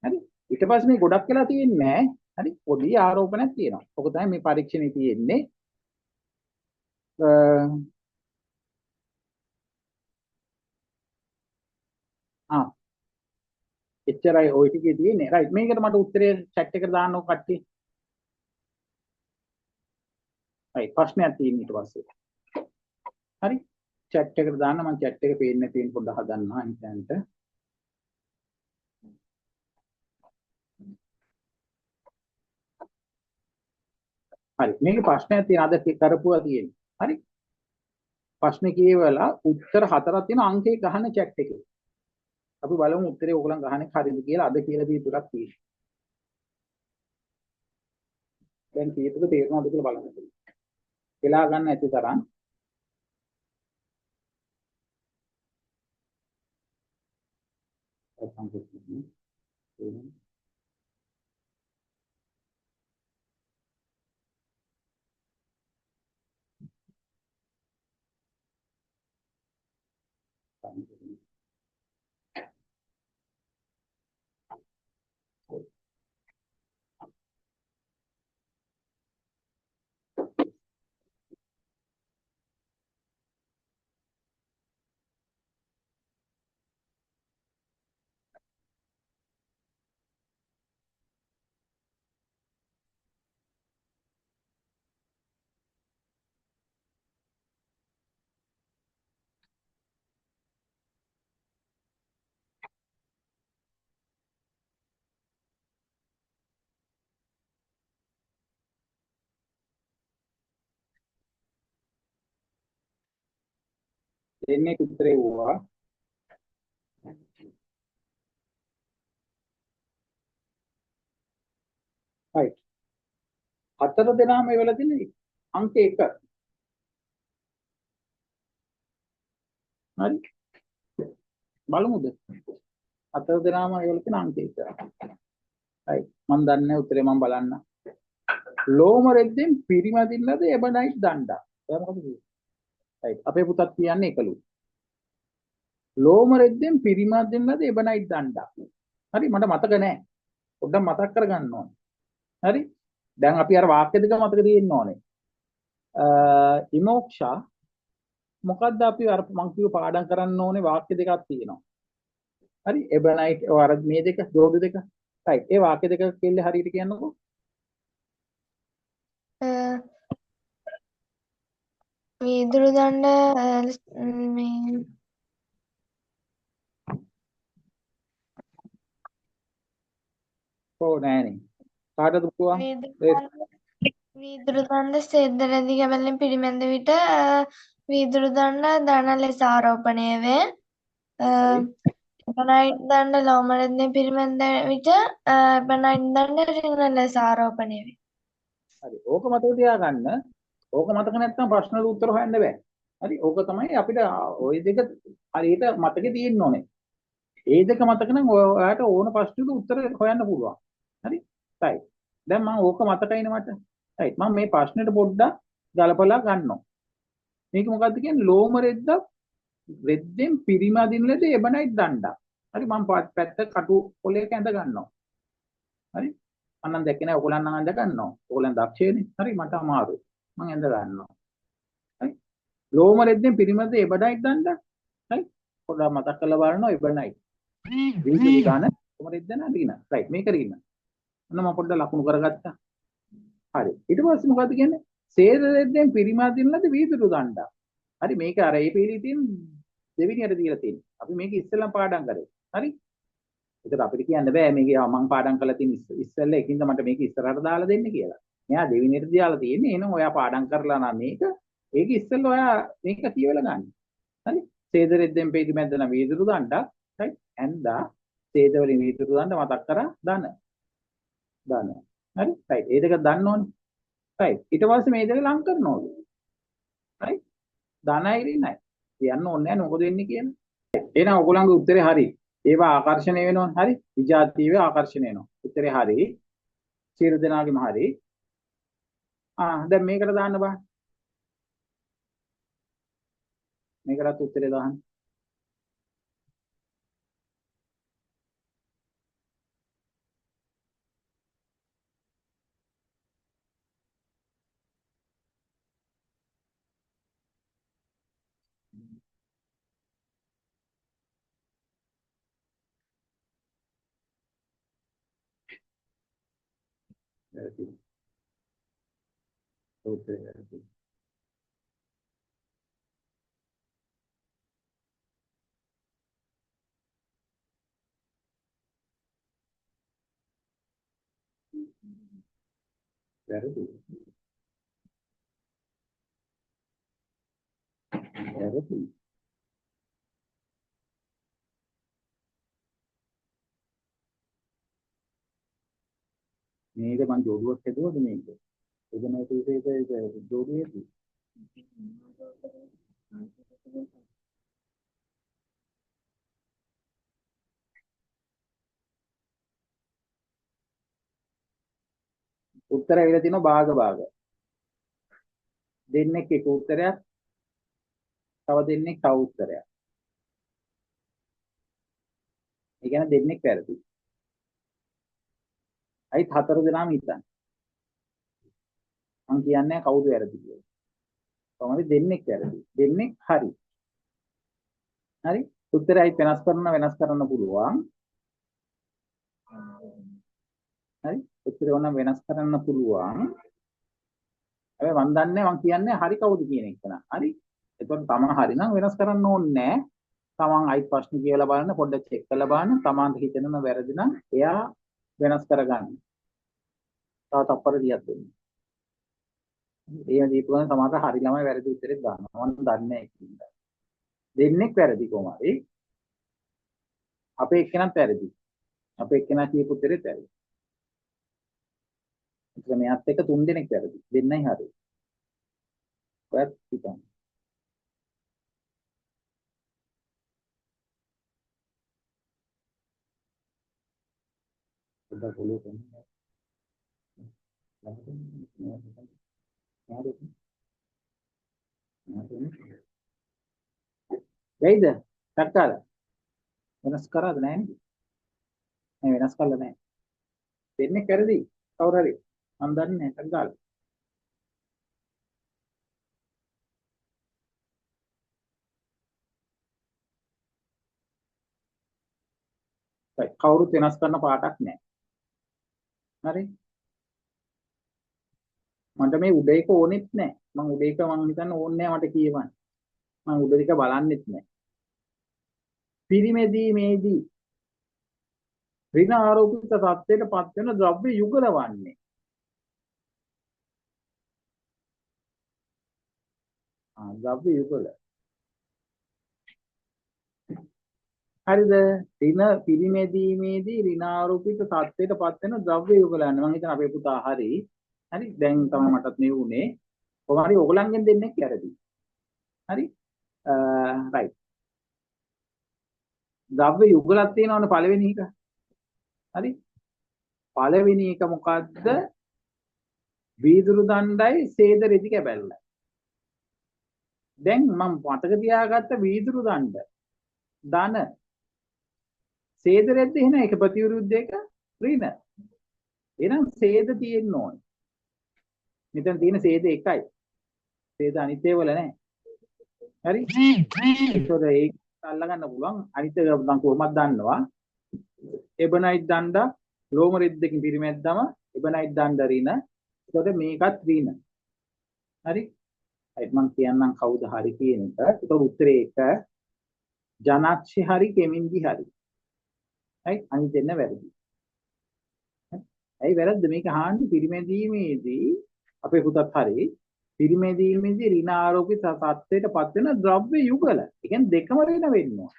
Speaker 1: හරි? ඊට පස්සේ මේ ගොඩක් වෙලා තියෙන්නේ නැහැ. හරි? පොඩි ආරෝපණයක් තියෙනවා. ඔක තමයි මේ පරීක්ෂණේ තියෙන්නේ. එච්චරයි ওই ටිකේ තියෙන්නේ. රයිට්. මේකට මට උත්තරේ chat එකට දාන්නකො කට්ටිය. රයිට්. ප්‍රශ්නයක් තියෙන ඊට පස්සේ. හරි? chat එකට දාන්න මම chat එක පේන්නේ නැති වෙන පොඩ්ඩක් හදන්නා ඉන්ටර්නෙට්. හරි. මේකේ ප්‍රශ්නයක් තියෙන අද කරපුවා තියෙන්නේ. හරි? ප්‍රශ්නේ කියවලා උත්තර 4ක් තියෙන අංකේ ගහන chat එකේ. අපි බලමු උත්තරේ ඕගොල්ලන් ගහන්නේ හරියද කියලා අද කියලා දීපු එකක් තියෙනවා. දැන් කීයටද තේරෙනවද කියලා බලන්න. වෙලා ගන්න ඇති තරම්. දෙන්නේ උත්තරේ වුණා. right. හතර දෙනාම එවලා තියෙන අංක 1. හරි. බලමුද? හතර දෙනාම එවලා තියෙන අංක 1. right. මම දන්නේ උත්තරේ මම බලන්න. ලෝම රෙද්දෙන් පිරිමැදින්නද එබනයිට් දණ්ඩා. එයා මොකද කිව්වේ? right. අපේ පුතත් කියන්නේ එකලු. ලෝම රෙද්දෙන් පිරිමැදින්නද එබනයිට් දණ්ඩා. හරි මට මතක නැහැ. පොඩ්ඩක් මතක් කරගන්න ඕනේ. හරි. දැන් අපි අර වාක්‍ය දෙක මතක තියෙන්න ඕනේ. ඉමෝක්ෂා මොකද්ද අපි අර මං කිව්ව පාඩම් කරන්න ඕනේ වාක්‍ය දෙකක් තියෙනවා. හරි එබනයිට් අර මේ දෙක දෝඩු දෙක. right. ඒ වාක්‍ය දෙක කෙල්ල හරියට කියන්නකෝ.
Speaker 4: වීදුරු දණ්ඩ මේ
Speaker 1: ඕ නෑනේ. කාටද පුළුවන්?
Speaker 4: වීදුරු දණ්ඩ සෙද්ද රැදි කැබැල්ලෙන් පිරිමැද විට වීදුරු දණ්ඩ ධන ලෙස ආරෝපණය වේ. එබනයිට් දණ්ඩ ලෝම රෙද්දෙන් පිරිමැද විට එබනයිට් දණ්ඩ රිංගන ලෙස ආරෝපණය වේ.
Speaker 1: හරි. ඕක මතක තියාගන්න. ඕක මතක නැත්නම් ප්‍රශ්නවල උත්තර හොයන්න බෑ. හරි. ඕක තමයි අපිට ওই දෙක හරියට මතකේ තියෙන්න ඕනේ. ඒ දෙක මතක නම් ඔයාලට ඕන ප්‍රශ්නෙට උත්තර හොයන්න පුළුවන්. හරි. right. දැන් මම ඕක මතකයිනේ මට. right. මම මේ ප්‍රශ්නෙට පොඩ්ඩක් ගලපලා ගන්නවා. මේක මොකද්ද කියන්නේ? ලෝම රෙද්දෙන් පිරිමදින ලද එබනයිට් දණ්ඩා. හරි මම පැත්ත කටු පොලේක ඇඳ ගන්නවා. හරි. මම දැක්කේ නෑ ඔයගොල්ලන් නම් ඇඳ ගන්නවා. ඔයගොල්ලන් දක්ෂයනේ. හරි මට අමාරුයි. මම ඇඳ ගන්නවා. හරි. ලෝම රෙද්දෙන් පිරිමද එබනයිට් දණ්ඩා. හරි. පොඩ්ඩක් මතක් කරලා බලනවා එබනයිට්. වීදුරු දාන ලෝම රෙද්ද නඩින. right මේක රීන. ඔන්න මම පොඩ්ඩක් ලකුණු කරගත්තා. හරි. ඊට පස්සේ මොකද්ද කියන්නේ? සේද රෙද්දෙන් පිරිමදින ලද වීදුරු දණ්ඩා. හරි මේක අර ඒ පිළි තියෙන දෙවෙනියට දීලා තියෙන්නේ. අපි මේක ඉස්සෙල්ලම පාඩම් කරේ. හරි? ඒකට අපිට කියන්න බෑ මේක මම පාඩම් කරලා තියෙන ඉස්සෙල්ලා එකින්ද මට මේක ඉස්සරහට දාලා දෙන්න කියලා. මෙයා දෙවෙනියට දාලා තියෙන්නේ. එහෙනම් ඔයා පාඩම් කරලා නම් මේක ඉස්සෙල්ලා ඔයා මේක කියවලා ගන්න. හරි? සේද රෙද්දෙන් පිරිමැදන වීදුරු දණ්ඩා. right? ඇන්දා සේද වලින් වීදුරු දණ්ඩ මතක් කරා දන. හරි? right. ඒ දෙක දන්න ඕනේ. right. ඊට පස්සේ මේ දෙක ලං කරන්න ඕනේ. right? ධනයි ඍණයි. කියන්න ඕනේ නැහැ මොකද වෙන්නේ කියලා. එහෙනම් ඔයගොල්ලන්ගේ උත්තරේ හරි. ඒවා ආකර්ෂණය වෙනවා. හරි. විජාතීව ආකර්ෂණය වෙනවා. උත්තරේ හරි. සියලු දෙනාගේම හරි. දැන් මේකට දාන්න බෑ. මේකටත් උත්තරේ දාන්න. වැරදි. උත්තරේ වැරදි. වැරදි. වැරදි. මේක මං ජෝඩුවක් හදුවද මේක? එදෙනා ඒක ජෝඩුවේදී. උත්තර ඇවිල්ලා තියෙනවා භාග. දෙන්නෙක් එක උත්තරයක්, තව දෙන්නෙක් තව උත්තරයක්. ඒ කියන්නේ දෙන්නෙක් වැරදි. අයිත් හතර දෙනාම හිතන්න. මං කියන්නේ කවුද වැරදි කියලා. කොහොමද දෙන්නෙක් වැරදි. දෙන්නෙක් හරි. හරි? උත්තරය වෙනස් කරන්න පුළුවන්. හරි? උත්තරය ඕනම් වෙනස් කරන්න පුළුවන්. හැබැයි මං දන්නේ මං කියන්නේ හරි කවුද කියන එක නා. හරි? එතකොට තමන් හරි නම් වෙනස් කරන්න ඕනේ නැහැ. තමන් අයිත් ප්‍රශ්න කියලා බලන්න පොඩ්ඩක් චෙක් කරලා බලන්න. තමන්ට හිතෙනම වැරදි නම් එයා වෙනස් කරගන්න. තව තප්පර 30ක් දෙන්න. ඒ දීපුවම සමහරට හරි ළමයි වැරදි උත්තරේ දානවා. මම දන්නේ නැහැ ඒක. දෙන්නෙක් වැරදි කොහොම හරි. අපේ එක්කෙනාත් වැරදි. අපේ එක්කෙනා කියපු උත්තරෙත් වැරදි. ඒත් මෙයාත් එක්ක 3 දෙනෙක් වැරදි. දෙන්නයි හරි. ඔයත් හිතන්න. පොඩ්ඩක් ඔලුව ගන්න. වෙයිද? තක්කාල. වෙනස් කරාද නැහැ නේද? නෑ වෙනස් කළා නැහැ. දෙන්නේ වැරදි. කවුරු හරි. මම දන්නේ නැහැ තක්කාල. කවුරුත් වෙනස් කරන පාටක් නැහැ. හරි. මට මේ උඩ එක ඕනෙත් නැහැ. මම උඩ එක මම හිතන්නේ ඕනේ නැහැ මට කියවන්න. මම උඩ එක බලන්නෙත් නැහැ. පිරිමැදීමේදී ඍණ ආරෝපිත තත්ත්වයට පත් වෙන ද්‍රව්‍ය යුගල වන්නේ. ද්‍රව්‍ය යුගල. හරිද? ඍණ පිරිමැදීමේදී ඍණ ආරෝපිත තත්ත්වයට පත් වෙන ද්‍රව්‍ය යුගල වන්නේ. මම හිතන අපේ පුතා හරි. හරි. දැන් තමයි මටත් මේ වුනේ. කොහොම හරි ඕගොල්ලන්ගෙන් දෙන්නෙක් වැරදි. හරි? රයිට්. ද්‍රව්‍ය යුගලක් තියෙනවනේ පළවෙනි එක. හරි? පළවෙනි එක මොකද්ද? වීදුරු දණ්ඩයි සේද රෙදි කැබැල්ල. දැන් මම මතක තියාගත්ත වීදුරු දණ්ඩ ධන සේද රෙද්ද එහෙනම් ඒක ප්‍රතිවිරුද්ධ එක ඍණ. එහෙනම් සේද තියෙන්න ඕනේ. මෙතන තියෙන සේද එකයි. සේද අනිත් ඒවල නැහැ. හරි? ඒතකොට ඒක අල්ලගන්න පුළුවන්. අනිත් එක මම කොහොමද දන්නවා? එබනයිට් දණ්ඩ ලෝම රෙද්දකින් පිරිමැද්දම එබනයිට් දණ්ඩ ඍණ. ඒතකොට මේකත් ඍණ. හරි? ඒත් මම කියන්නම් කවුද හරි කියන එක. ඒතකොට උත්තරේ එක ජනක්ෂි හරි කෙමින්දි හරි. හරි? අනිත් දෙන්න වැරදි. ඇයි වැරද්ද? මේක අහන්නේ පිරිමැදීමේදී අපේ පුතත් හරි පිරිමැදීමේදී ඍණ ආරෝපිත තත්ත්වයට පත් වෙන ද්‍රව්‍ය යුගල. ඒ කියන්නේ දෙකම ඍණ වෙනවා.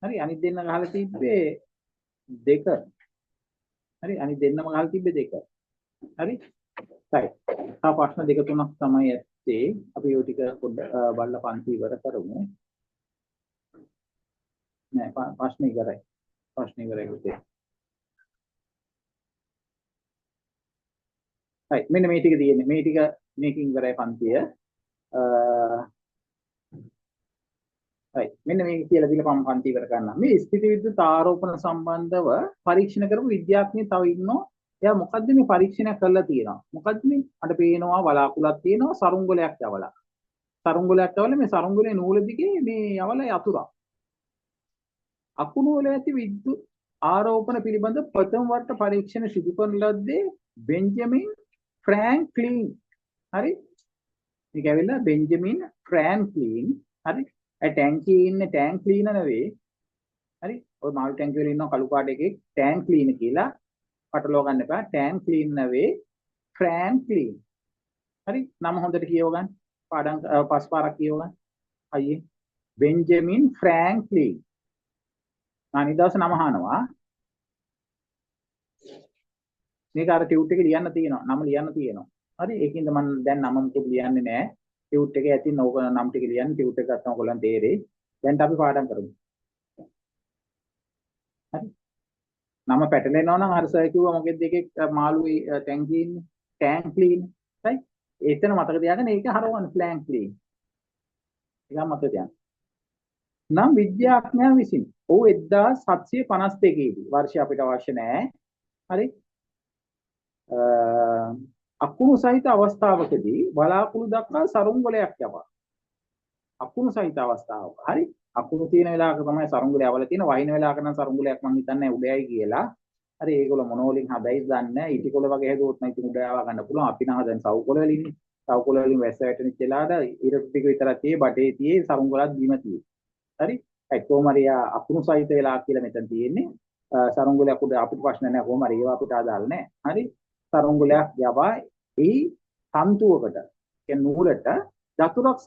Speaker 1: හරි? අනිත් දෙන්න ගහලා තිබ්බේ දෙක. හරි? අනිත් දෙන්නම ගහලා තිබ්බේ දෙක. හරි? right. තා ප්‍රශ්න දෙක තුනක් තමයි ඇත්තේ. අපි ඒ ටික පොඩ්ඩක් බලලා පන්ති ඉවර කරමු. නෑ ප්‍රශ්න ඉවරයි. ප්‍රශ්න ඉවරයි පුතේ. right. මෙන්න මේ ටික තියෙන්නේ. මේ ටික මේකින් ඉවරයි පන්තිය. right. මෙන්න මේක කියලා දීලා මම පන්ති ඉවර කරනවා. මේ ස්ථිති විද්‍යුත් ආරෝපණ සම්බන්ධව පරීක්ෂණ කරපු විද්‍යාඥයෝ තව ඉන්නවා. එයා මොකද්ද මේ පරීක්ෂණය කරලා තියෙනවා? මොකද්ද මේ? අර පේනවා වලාකුළක් තියෙනවා සරුංගලයක් යවලා. සරුංගලයක් යවලා මේ සරුංගලේ නූල දිගේ මේ යවලා යතුරක්. අකුණු වල ඇති විද්‍යුත් ආරෝපණ පිළිබඳ ප්‍රථම වර්ෂ පරීක්ෂණ සිදු කරන ලද්දේ බෙන්ජමින් ෆ්‍රැන්ක්ලින්. හරි? මේක ඇවිල්ලා බෙන්ජමින් ෆ්‍රැන්ක්ලින්. හරි? ඒ ටැංකියේ ඉන්න ටැංක් ක්ලීනර් නෙවෙයි. හරි? ඔය මාළු ටැංකිය වල ඉන්න කළු පාට එකේ ටැංක් ක්ලීනර් කියලා පටලවා ගන්න එපා. ටැංක් ක්ලීනර් නෙවෙයි ෆ්‍රැන්ක්ලින්. හරි? නම හොඳට කියව ගන්න. පාඩම් පස් පාරක් කියව ගන්න. අයියේ බෙන්ජමින් ෆ්‍රැන්ක්ලින්. අනිත් දවසේ නම අහනවා. මේක අර ටියුට් එකේ ලියන්න තියෙනවා. නම ලියන්න තියෙනවා. හරි? ඒකින්ද මම දැන් නම මුකුත් ලියන්නේ නැහැ. ටියුට් එකේ ඇතින් ඕක නම් ටික ලියන්න. ටියුට් එක ගත්තම ඔයගොල්ලන් තේරෙයි. දැන් අපි පාඩම් කරමු. හරි? නම පැටලෙනවා නම් අර සර් කිව්වා මොකෙද්ද එකේ මාළුවේ ටැංකියේ ඉන්නේ. Tank clean. right? එතන මතක තියාගන්න ඒක හරවන්න ටැංක් ක්ලීන්. ඒක මතක තියාගන්න. නම් විද්‍යාඥයන් විසින් ඔව් 1752 දී වර්ෂය අපිට අවශ්‍ය නැහැ. හරි? අකුණු සහිත අවස්ථාවකදී බලාකුළු දක්වා සරුංගලයක් යවා. අකුණු සහිත අවස්ථාවක. හරි? අකුණු තියෙන වෙලාවක තමයි සරුංගලය අවල තියෙන. වහින වෙලාවක නම් සරුංගලයක් මම හිතන්නේ උඩයයි කියලා. හරි? ඒගොල්ලෝ මොනෝලින් හදයිද දන්නේ නැහැ. ඊටිකොළ වගේ හැදුවොත් නම් ඉතින් උඩ යවා ගන්න පුළුවන්. අපි නම් දැන් සවුකොළ වලින් ඉන්නේ. සවුකොළ වලින් වැස්ස වැටෙනිච්ච වෙලාවට ඉරටු ටික විතරක් තියෙයි. බටේ තියෙයි. සරුංගලක් බීම තියෙයි. හරි? ඒ කොහොම හරි අකුණු සහිත වෙලාවක් කියලා මෙතන තියෙන්නේ. සරුංගලයක් උඩ අපිට ප්‍රශ්න නැහැ. කොහොම හරි ඒවා අපිට අදාළ නැහැ. හරි? සරුංගලයක් යවා ඒ තන්තුවකට කියන්නේ නූලට යතුරක්